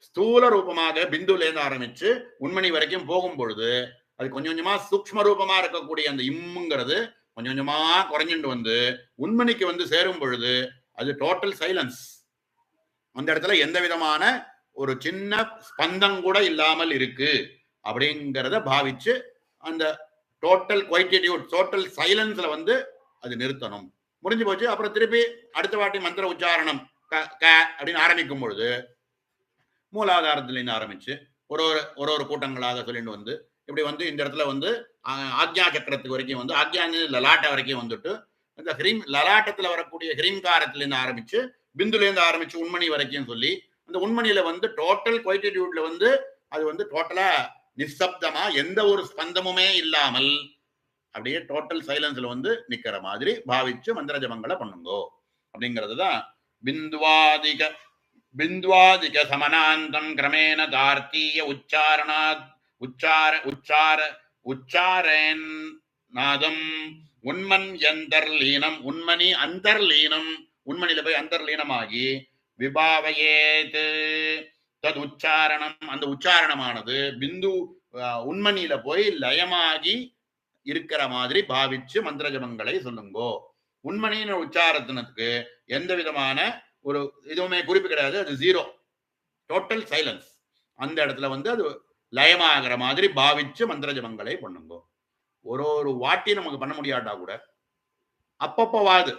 ஸ்தூல ரூபமாக பிந்துல இருந்து ஆரம்பிச்சு உண்மணி வரைக்கும் போகும் பொழுது அது கொஞ்சம் கொஞ்சமா சூக்ஷ்ம ரூபமா இருக்கக்கூடிய அந்த இம்முங்கிறது கொஞ்சம் கொஞ்சமா குறைஞ்சிட்டு உண்மணிக்கு சேரும் பொழுது அது டோட்டல் சைலன்ஸ். அந்த இடத்துல எந்த விதமான ஒரு சின்ன ஸ்பந்தம் கூட இல்லாமல் இருக்கு அப்படிங்கிறத பாவிச்சு அந்த டோட்டல் குவைட்டிடியூட் டோட்டல் சைலன்ஸ்ல அது நிறுத்தணும். முடிஞ்சு போச்சு. அப்புறம் திருப்பி அடுத்த வாட்டி மந்திர உச்சாரணம் அப்படின்னு ஆரம்பிக்கும் பொழுது மூலாதாரத்திலிருந்து ஆரம்பிச்சு ஒரு கூட்டங்களாக சொல்லிட்டு இப்படி இந்த இடத்துல ஆக்ஞா சக்கரத்துக்கு வரைக்கும் ஆக்ஞா லலாட்ட வரைக்கும் இந்த ஹிரீம் லலாட்டத்துல வரக்கூடிய ஹிரீம்காரத்திலிருந்து ஆரம்பிச்சு பிந்துல இருந்து ஆரம்பிச்சு உண்மணி வரைக்கும் சொல்லி அந்த உண்மணியில டோட்டல் குவைட்டிடியூட்ல அது டோட்டலா நிசப்தமா எந்த ஒரு ஸ்பந்தமுமே இல்லாமல் அப்படியே டோட்டல் சைலன்ஸ்ல நிக்கிற மாதிரி பாவிச்சு மந்திர ஜபங்களை பண்ணுங்கோ அப்படிங்கிறதுதான் பிந்துவாதிக சமனாந்தம் கிரமேண தார்த்தீய உச்சாரேன் நாதம் உண்மன் அந்தர்லீனம் உண்மணி அந்தர்லீனம் உண்மணியில போய் அந்தர்லீனமாகி விபாவையேது தது உச்சாரணம் அந்த உச்சாரணமானது பிந்து உண்மணியில போய் லயமாகி இருக்கிற மாதிரி பாவிச்சு மந்திர ஜபங்களை சொல்லுங்கோ. உண்மணியின் உச்சாரத்தினத்துக்கு எந்த விதமான ஒரு இதுவுமே குறிப்பு கிடையாது, அது ஜீரோ, டோட்டல் சைலன்ஸ். அந்த இடத்துல அது லயமாகிற மாதிரி பாவிச்சு மந்திர ஜபங்களை பண்ணுங்கோ. ஒரு வாட்டி நமக்கு பண்ண முடியாட்டா கூட அப்பப்போவாது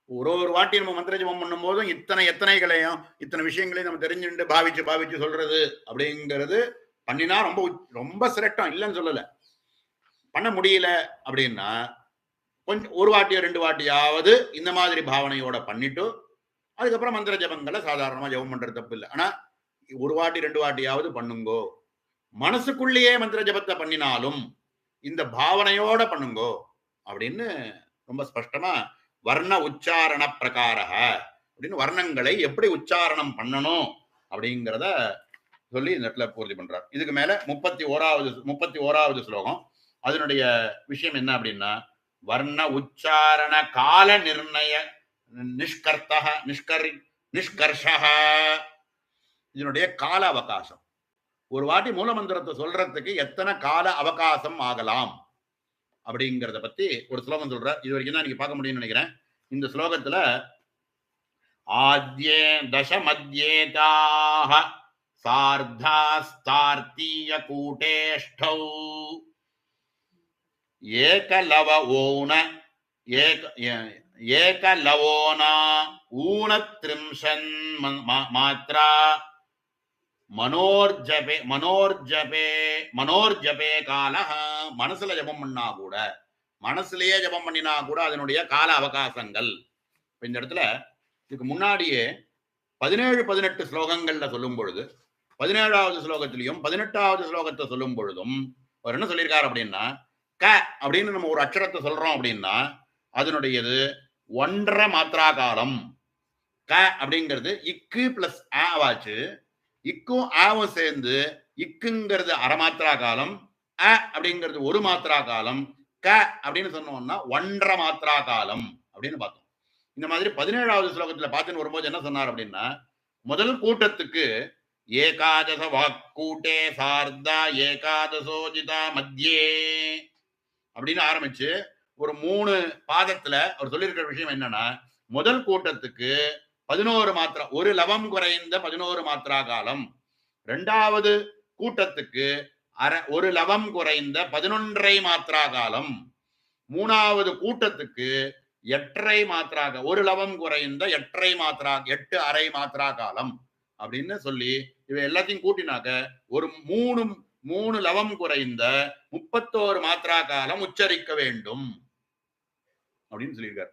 ஒரு வாட்டி நம்ம மந்திர ஜபம் பண்ணும் போதும் எத்தனைகளையும் இத்தனை விஷயங்களையும் நம்ம தெரிஞ்சுட்டு பாவிச்சு சொல்றது அப்படிங்கிறது பண்ணினா ரொம்ப ரொம்ப சிரட்டம் இல்லைன்னு சொல்லல. பண்ண முடியல அப்படின்னா கொஞ்சம் ஒரு வாட்டியோ 2 வாட்டியாவது இந்த மாதிரி பாவனையோட பண்ணிட்டு அதுக்கப்புறம் மந்திர ஜபங்களை சாதாரணமா ஜபம் பண்றது தப்பு இல்லை. ஆனா ஒரு வாட்டி 2 வாட்டியாவது பண்ணுங்கோ. மனசுக்குள்ளேயே மந்திர ஜபத்தை பண்ணினாலும் இந்த பாவனையோட பண்ணுங்கோ அப்படின்னு ரொம்ப ஸ்பஷ்டமா வர்ண உச்சாரண பிரகார அப்படின்னு வர்ணங்களை எப்படி உச்சாரணம் பண்ணணும் அப்படிங்கிறத சொல்லி இந்த இடத்துல பூர்த்தி பண்றார். இதுக்கு மேல 31வது ஸ்லோகம். அதனுடைய விஷயம் என்ன அப்படின்னா, வர்ண உச்சாரண கால நிர்ணய நிஷ்கர்ஷ இதனுடைய கால அவகாசம். ஒரு வாட்டி மூலமந்திரத்தை சொல்றதுக்கு எத்தனை கால அவகாசம் ஆகலாம் அப்படிங்கிறத பத்தி ஒரு ஸ்லோகம் சொல்ற. இது வரைக்கும் தான் நீங்க பார்க்க முடியும்னு நினைக்கிறேன். இந்த ஸ்லோகத்துல ஆத்யே தசமத்யேதாக சார்த்தாஸ்தார்த்தீய கூட்டேஷ்டௌ ஏகலவோனா ஊனத்ரிம்ஷன் மாத்ரா மனோர்ஜபே கால மனசுல ஜபம் பண்ணா கூட மனசுலயே ஜபம் பண்ணினா கூட அதனுடைய கால அவகாசங்கள். இந்த இடத்துல இதுக்கு முன்னாடியே 17, 18 ஸ்லோகங்கள்ல சொல்லும் பொழுது 17வது ஸ்லோகத்திலையும் 18வது ஸ்லோகத்தை சொல்லும் பொழுதும் அவர் என்ன சொல்லியிருக்காரு அப்படின்னா, க அப்படின்னு நம்ம ஒரு அக்ஷரத்தை சொல்றோம் அப்படின்னா அதனுடையது 1.5 மாத்திரா காலம். க அப்படிங்கிறது இக்கு பிளஸ் ஆவாச்சு. இக்கும் ஆவும் சேர்ந்து இக்குங்கிறது அரை மாத்திரா காலம், அ அப்படிங்கிறது ஒரு மாத்திரா காலம், க அப்படின்னு சொன்னோம்னா 1.5 மாத்திரா காலம் அப்படின்னு பார்த்தோம். இந்த மாதிரி 17வது ஸ்லோகத்துல பார்த்துன்னு வரும்போது என்ன சொன்னார் அப்படின்னா, முதல் கூட்டத்துக்கு ஏகாதச வாக்கூட்டே சார்தா ஏகாதசோஜிதா மத்தியே அப்படின்னு ஆரம்பிச்சு ஒரு 3 பாதத்துல அவர் சொல்லியிருக்கிற விஷயம் என்னன்னா, முதல் கூட்டத்துக்கு 11 மாத்திரா, ஒரு லவம் குறைந்த 11 மாத்திரா காலம். இரண்டாவது கூட்டத்துக்கு ஒரு லவம் குறைந்த 11.5 மாத்திரா காலம். மூணாவது கூட்டத்துக்கு 8.5 மாத்திரா, ஒரு லவம் குறைந்த 8.5 மாத்திரா, 8.5 மாத்திரா காலம் அப்படின்னு சொல்லி இவை எல்லாத்தையும் கூட்டினாக்க ஒரு மூணு லவம் குறைந்த 31 மாத்திரா காலம் உச்சரிக்க வேண்டும் அப்படின்னு சொல்லியிருக்காரு.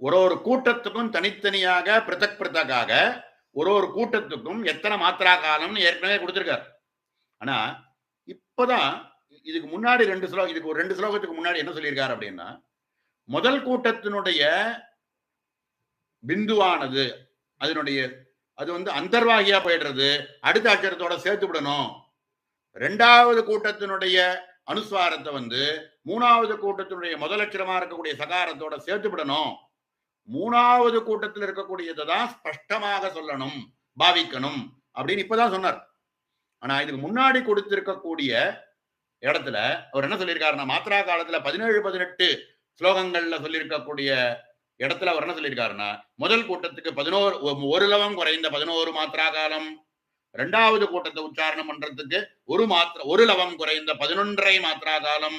ஒரு கூட்டத்துக்கும் தனித்தனியாக பிரதக்காக ஒரு கூட்டத்துக்கும் எத்தனை மாத்திரா காலம்னு ஏற்கனவே கொடுத்திருக்காரு. ஆனா இப்பதான் இதுக்கு முன்னாடி இதுக்கு ஒரு 2 ஸ்லோகத்துக்கு முன்னாடி என்ன சொல்லியிருக்காரு அப்படின்னா, முதல் கூட்டத்தினுடைய பிந்துவானது அது அந்தர்வாகியா போயிடுறது, அடுத்த அச்சரத்தோட சேர்த்து விடணும். 2வது கூட்டத்தினுடைய அனுஸ்வாரத்தை மூணாவது கூட்டத்தினுடைய முதல் அச்சரமா இருக்கக்கூடிய சகாரத்தோட சேர்த்து விடணும். 3வது கூட்டத்தில் இருக்கக்கூடியதை தான் ஸ்பஷ்டமாக சொல்லணும், பாவிக்கணும் அப்படின்னு இப்பதான் சொன்னார். ஆனா இதுக்கு முன்னாடி கொடுத்திருக்கக்கூடிய இடத்துல அவர் என்ன சொல்லியிருக்காருன்னா, மாத்திரா காலத்துல 17, 18 ஸ்லோகங்கள்ல சொல்லியிருக்கக்கூடிய இடத்துல அவர் என்ன சொல்லியிருக்காருன்னா, முதல் கூட்டத்துக்கு 11 ஒரு லவம் குறைந்த 11 மாத்திரா காலம், 2வது கூட்டத்தை உச்சாரணம் பண்றதுக்கு ஒரு லவம் குறைந்த 11.5 மாத்திரா காலம்,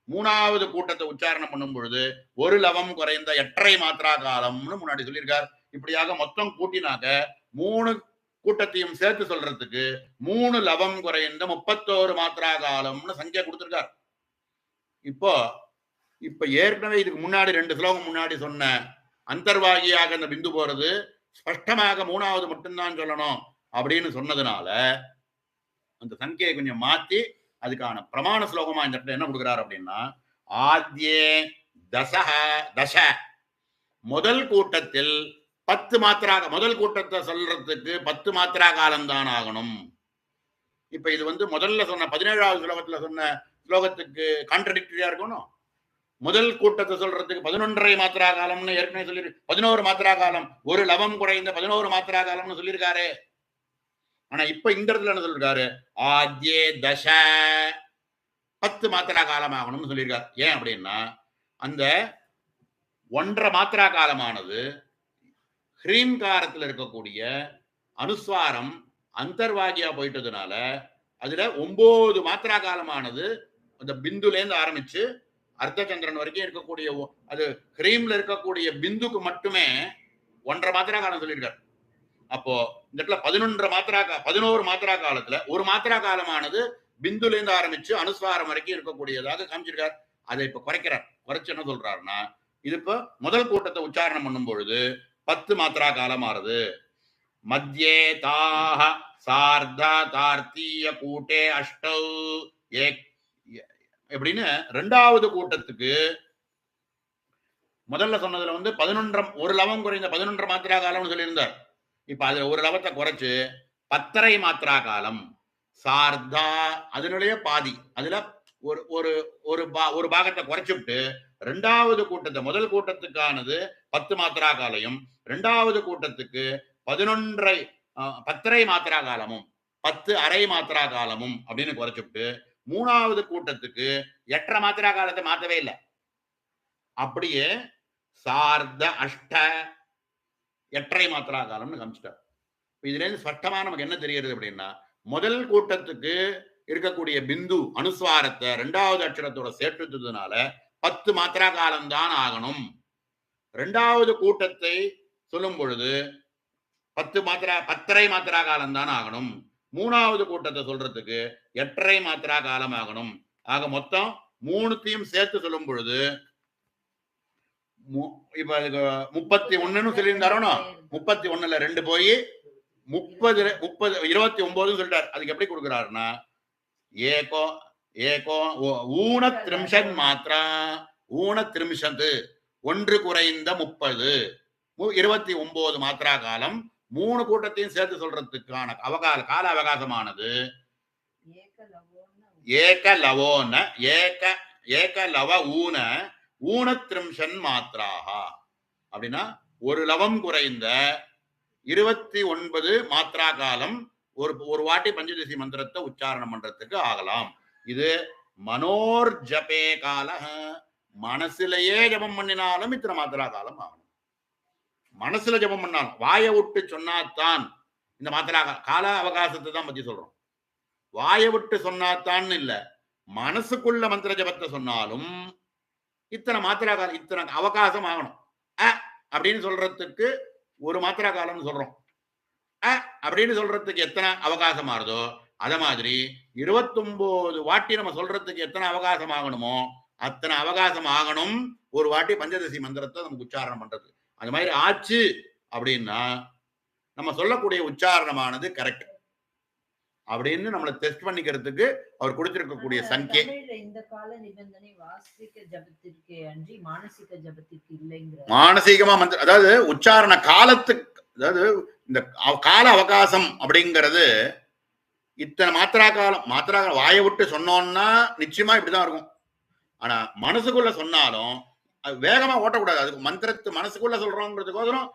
3வது கூட்டத்தை உச்சாரணம் பண்ணும் பொழுது ஒரு லவம் குறைந்த 8.5 மாத்திரா காலம்னு முன்னாடி சொல்லியிருக்கார். இப்படியாக மொத்தம் கூட்டினாக்க 3 கூட்டத்தையும் சேர்த்து சொல்றதுக்கு 3 லவம் குறைந்த 31 மாத்திரா காலம்னு சங்கியா கொடுத்திருக்கார். இப்ப ஏற்கனவே இதுக்கு முன்னாடி 2 ஸ்லோகம் முன்னாடி சொன்ன அந்தர்வாகியாக அந்த பிந்து போறது ஸ்பஷ்டமாக 3வது மட்டும்தான் சொல்லணும் அப்படின்னு சொன்னதுனால அந்த சங்கியை கொஞ்சம் மாத்தி அதுக்கான பிரமாண ஸ்லோகமா இந்த இடத்துல என்ன கொடுக்கிறார் அப்படின்னா, ஆத்யே தச முதல் கூட்டத்தில் 10 மாத்திரா, முதல் கூட்டத்தை சொல்றதுக்கு 10 மாத்திரா காலம் தான் ஆகணும். இப்ப இது முதல்ல சொன்ன 17வது ஸ்லோகத்துல சொன்ன ஸ்லோகத்துக்கு கான்ட்ரடிக்டரியா இருக்கணும். முதல் கூட்டத்தை சொல்றதுக்கு 11.5 மாத்திரா காலம்னு ஏற்கனவே சொல்லி 11 மாத்திரா காலம், ஒரு லவம் குறைந்த 11 மாத்திரா காலம்னு சொல்லியிருக்காரு. ஆனா இப்ப இந்த இடத்துல என்ன சொல்லிருக்காரு, ஆத்யே தச 10 மாத்திரா காலம் ஆகணும்னு சொல்லியிருக்காரு. ஏன் அப்படின்னா அந்த 1.5 மாத்திரா காலமானது ஹ்ரீம்காரத்தில் இருக்கக்கூடிய அனுஸ்வாரம் அந்தர்வாகியா போயிட்டதுனால அதுல 9 மாத்திரா காலமானது அந்த பிந்துல இருந்து ஆரம்பிச்சு அர்த்தச்சந்திரன் வரைக்கும் இருக்கக்கூடிய அது ஹ்ரீம்ல இருக்கக்கூடிய பிந்துக்கு மட்டுமே 1.5 மாத்திரா காலம் சொல்லியிருக்காரு. அப்போ இந்த இடத்துல 11 மாத்திரா காலத்துல ஒரு மாத்திரா காலமானது பிந்துல இருந்து ஆரம்பிச்சு அனுஸ்வாரம் வரைக்கும் இருக்கக்கூடியதாக காமிச்சிருக்கார். அதை இப்ப குறைக்கிறார். குறைச்சு என்ன சொல்றாருன்னா, இது இப்ப முதல் கூட்டத்தை உச்சாரணம் பண்ணும் பொழுது 10 மாத்திரா காலம் ஆறுது. மத்தியே தாஹ சார்தா தார்த்தீய கூட்டே அஷ்டௌ எப்படின்னு 2வது கூட்டத்துக்கு முதல்ல சொன்னதுல 11 ஒரு லவம் குறைந்த 11 மாத்திரா காலம்னு சொல்லியிருந்தார். இப்ப அதுல ஒரு லவத்தை குறைச்சு 10.5 மாத்திரா காலம் சார்தா அதனுடைய பாதி, அதுல ஒரு பாகத்தை குறைச்சுட்டு 2வது கூட்டத்தை முதல் கூட்டத்துக்கானது 10 மாத்திரா காலையும் 2வது கூட்டத்துக்கு 10.5 மாத்திரா காலமும் 10.5 மாத்திரா காலமும் அப்படின்னு குறைச்சுட்டு 3வது கூட்டத்துக்கு 8.5 மாத்திரா காலத்தை மாத்தவே இல்லை. அப்படியே சார்த அஷ்ட 8.5 மாத்திரா காலம்னு காமிச்சிட்டார். இதுல இருந்து ஸ்பஷ்டமா நமக்கு என்ன தெரிகிறது அப்படின்னா, முதல் கூட்டத்துக்கு இருக்கக்கூடிய பிந்து அனுஸ்வாரத்தை 2வது அக்ஷரத்தோட சேர்த்துறதுனால 10 மாத்திரா காலம் தான் ஆகணும். 2வது கூட்டத்தை சொல்லும் பொழுது 10.5 மாத்திரா காலம் தான் ஆகணும். 3வது கூட்டத்தை சொல்றதுக்கு 8.5 மாத்திரா காலம் ஆகணும். ஆக மொத்தம் மூணுத்தையும் சேர்த்து சொல்லும் பொழுது இப்ப 31 சொல்லியிருந்தாரோனோ 31ல 2 போய் 29 சொல்லிட்டார். அதுக்கு எப்படி கொடுக்கிறாருன்னா ஏகோ ஏகோ ஊனத்ரிம்ஷத் மாத்ரா ஊனத்ரிம்ஷத் ஒன்று குறைந்த 30 29 மாத்திரா காலம் 3 கூட்டத்தையும் சேர்த்து சொல்றதுக்கான கால அவகாசமானது ஏகலவோன ஏகலவ ஊனத்ரிம்ஷன் மாத்திராக அப்படின்னா ஒரு லவம் குறைந்த 29 மாத்திரா காலம் ஒரு வாட்டி பஞ்சதசி மந்திரத்தை உச்சாரணம் பண்றதுக்கு ஆகலாம். இது மனோர் ஜபே கால, மனசுலயே ஜபம் பண்ணினாலும் இத்தனை மாத்திரா காலம் ஆகணும். மனசுல ஜபம் பண்ணாலும் வாயை விட்டு சொன்னாத்தான் இந்த மாத்திரா கால அவகாசத்தை தான் பத்தி சொல்றோம். வாயை விட்டு சொன்னாத்தான் இல்ல, மனசுக்குள்ள மந்திர ஜபத்தை சொன்னாலும் இத்தனை மாத்திரா காலம் இத்தனை அவகாசம் ஆகணும். அப்படின்னு சொல்றதுக்கு ஒரு மாத்திரா காலம்னு சொல்றோம். அப்படின்னு சொல்றதுக்கு எத்தனை அவகாசம் ஆறுதோ அத மாதிரி 29 வாட்டி நம்ம சொல்றதுக்கு எத்தனை அவகாசம் ஆகணுமோ அத்தனை அவகாசம் ஆகணும் ஒரு வாட்டி பஞ்சதசி மந்திரத்தை நமக்கு உச்சாரணம் பண்றது. அந்த மாதிரி ஆச்சு அப்படின்னா நம்ம சொல்லக்கூடிய உச்சாரணமானது கரெக்ட் அப்படின்னு நம்மளை டெஸ்ட் பண்ணிக்கிறதுக்கு அவர் கொடுத்திருக்கக்கூடிய சங்கே. இந்த கால நிபந்தனை வாசிக ஜபத்திற்கு அன்றி மானசிக ஜபத்திற்கு இல்லைங்கிற மானசீகமா மந்திரம், அதாவது உச்சாரண காலத்துக்கு, அதாவது இந்த கால அவகாசம் அப்படிங்கிறது இத்தனை மாத்திரா காலம் வாயை விட்டு சொன்னோம்னா நிச்சயமா இப்படிதான் இருக்கும். ஆனா மனசுக்குள்ள சொன்னாலும் வேகமா ஓட்டக்கூடாது. அதுக்கு மந்திரத்து மனசுக்குள்ள சொல்றோங்கிறதுக்கோசரம்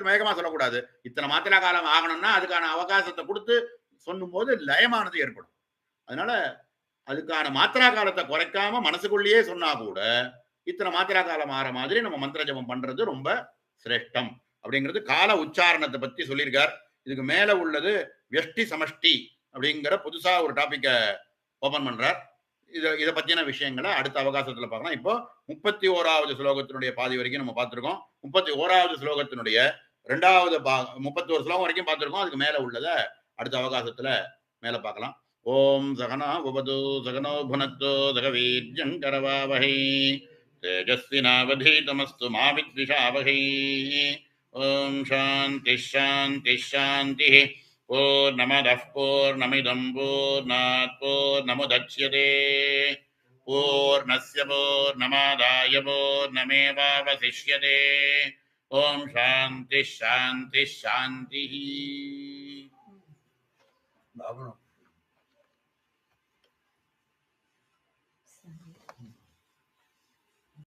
வேகமா சொல்லக்கூடாது. இத்தனை மாத்திரா காலம் ஆகணும்னா அதுக்கான அவகாசத்தை கொடுத்து சொல்லும் போது லயமானது ஏற்படும். அதனால அதுக்கான மாத்திரா காலத்தை குறைக்காம மனசுக்குள்ளேயே சொன்னா கூட இத்தனை மாத்திரா காலம் ஆற மாதிரி நம்ம மந்திர ஜபம் பண்றது ரொம்ப சிரேஷ்டம் அப்படிங்கிறது கால உச்சாரணத்தை பத்தி சொல்லியிருக்கார். இதுக்கு மேல உள்ளது வியஷ்டி சமஷ்டி அப்படிங்கிற புதுசா ஒரு டாபிக்கை ஓபன் பண்றார். இதை பத்தின விஷயங்களை அடுத்த அவகாசத்துல பார்க்கலாம். இப்போ 31வது ஸ்லோகத்தினுடைய பாதி வரைக்கும் நம்ம பார்த்திருக்கோம். 31வது ஸ்லோகத்தினுடைய 2வது 31 ஸ்லோகம் வரைக்கும் பார்த்திருக்கோம். அதுக்கு மேல உள்ளதை அடுத்த அவகாசத்துல மேல பார்க்கலாம். ஓம் சகனா உபது சகனோ புனத்தோ சகவீர்யம் கரவாவஹை தேஜஸ்வினாவதீதமஸ்து மா வித்விஷாவஹை. ஓம் சாந்தி சாந்தி சாந்தி. பூர்ணமதః பூர்ணமிதம் பூர்ணாத் பூர்ணமுதச்யதே பூர்ணஸ்ய பூர்ணமாதாய பூர்ணமேவாவசிஷ்யதே. ஓம் சாந்தி சாந்தி சாந்தி.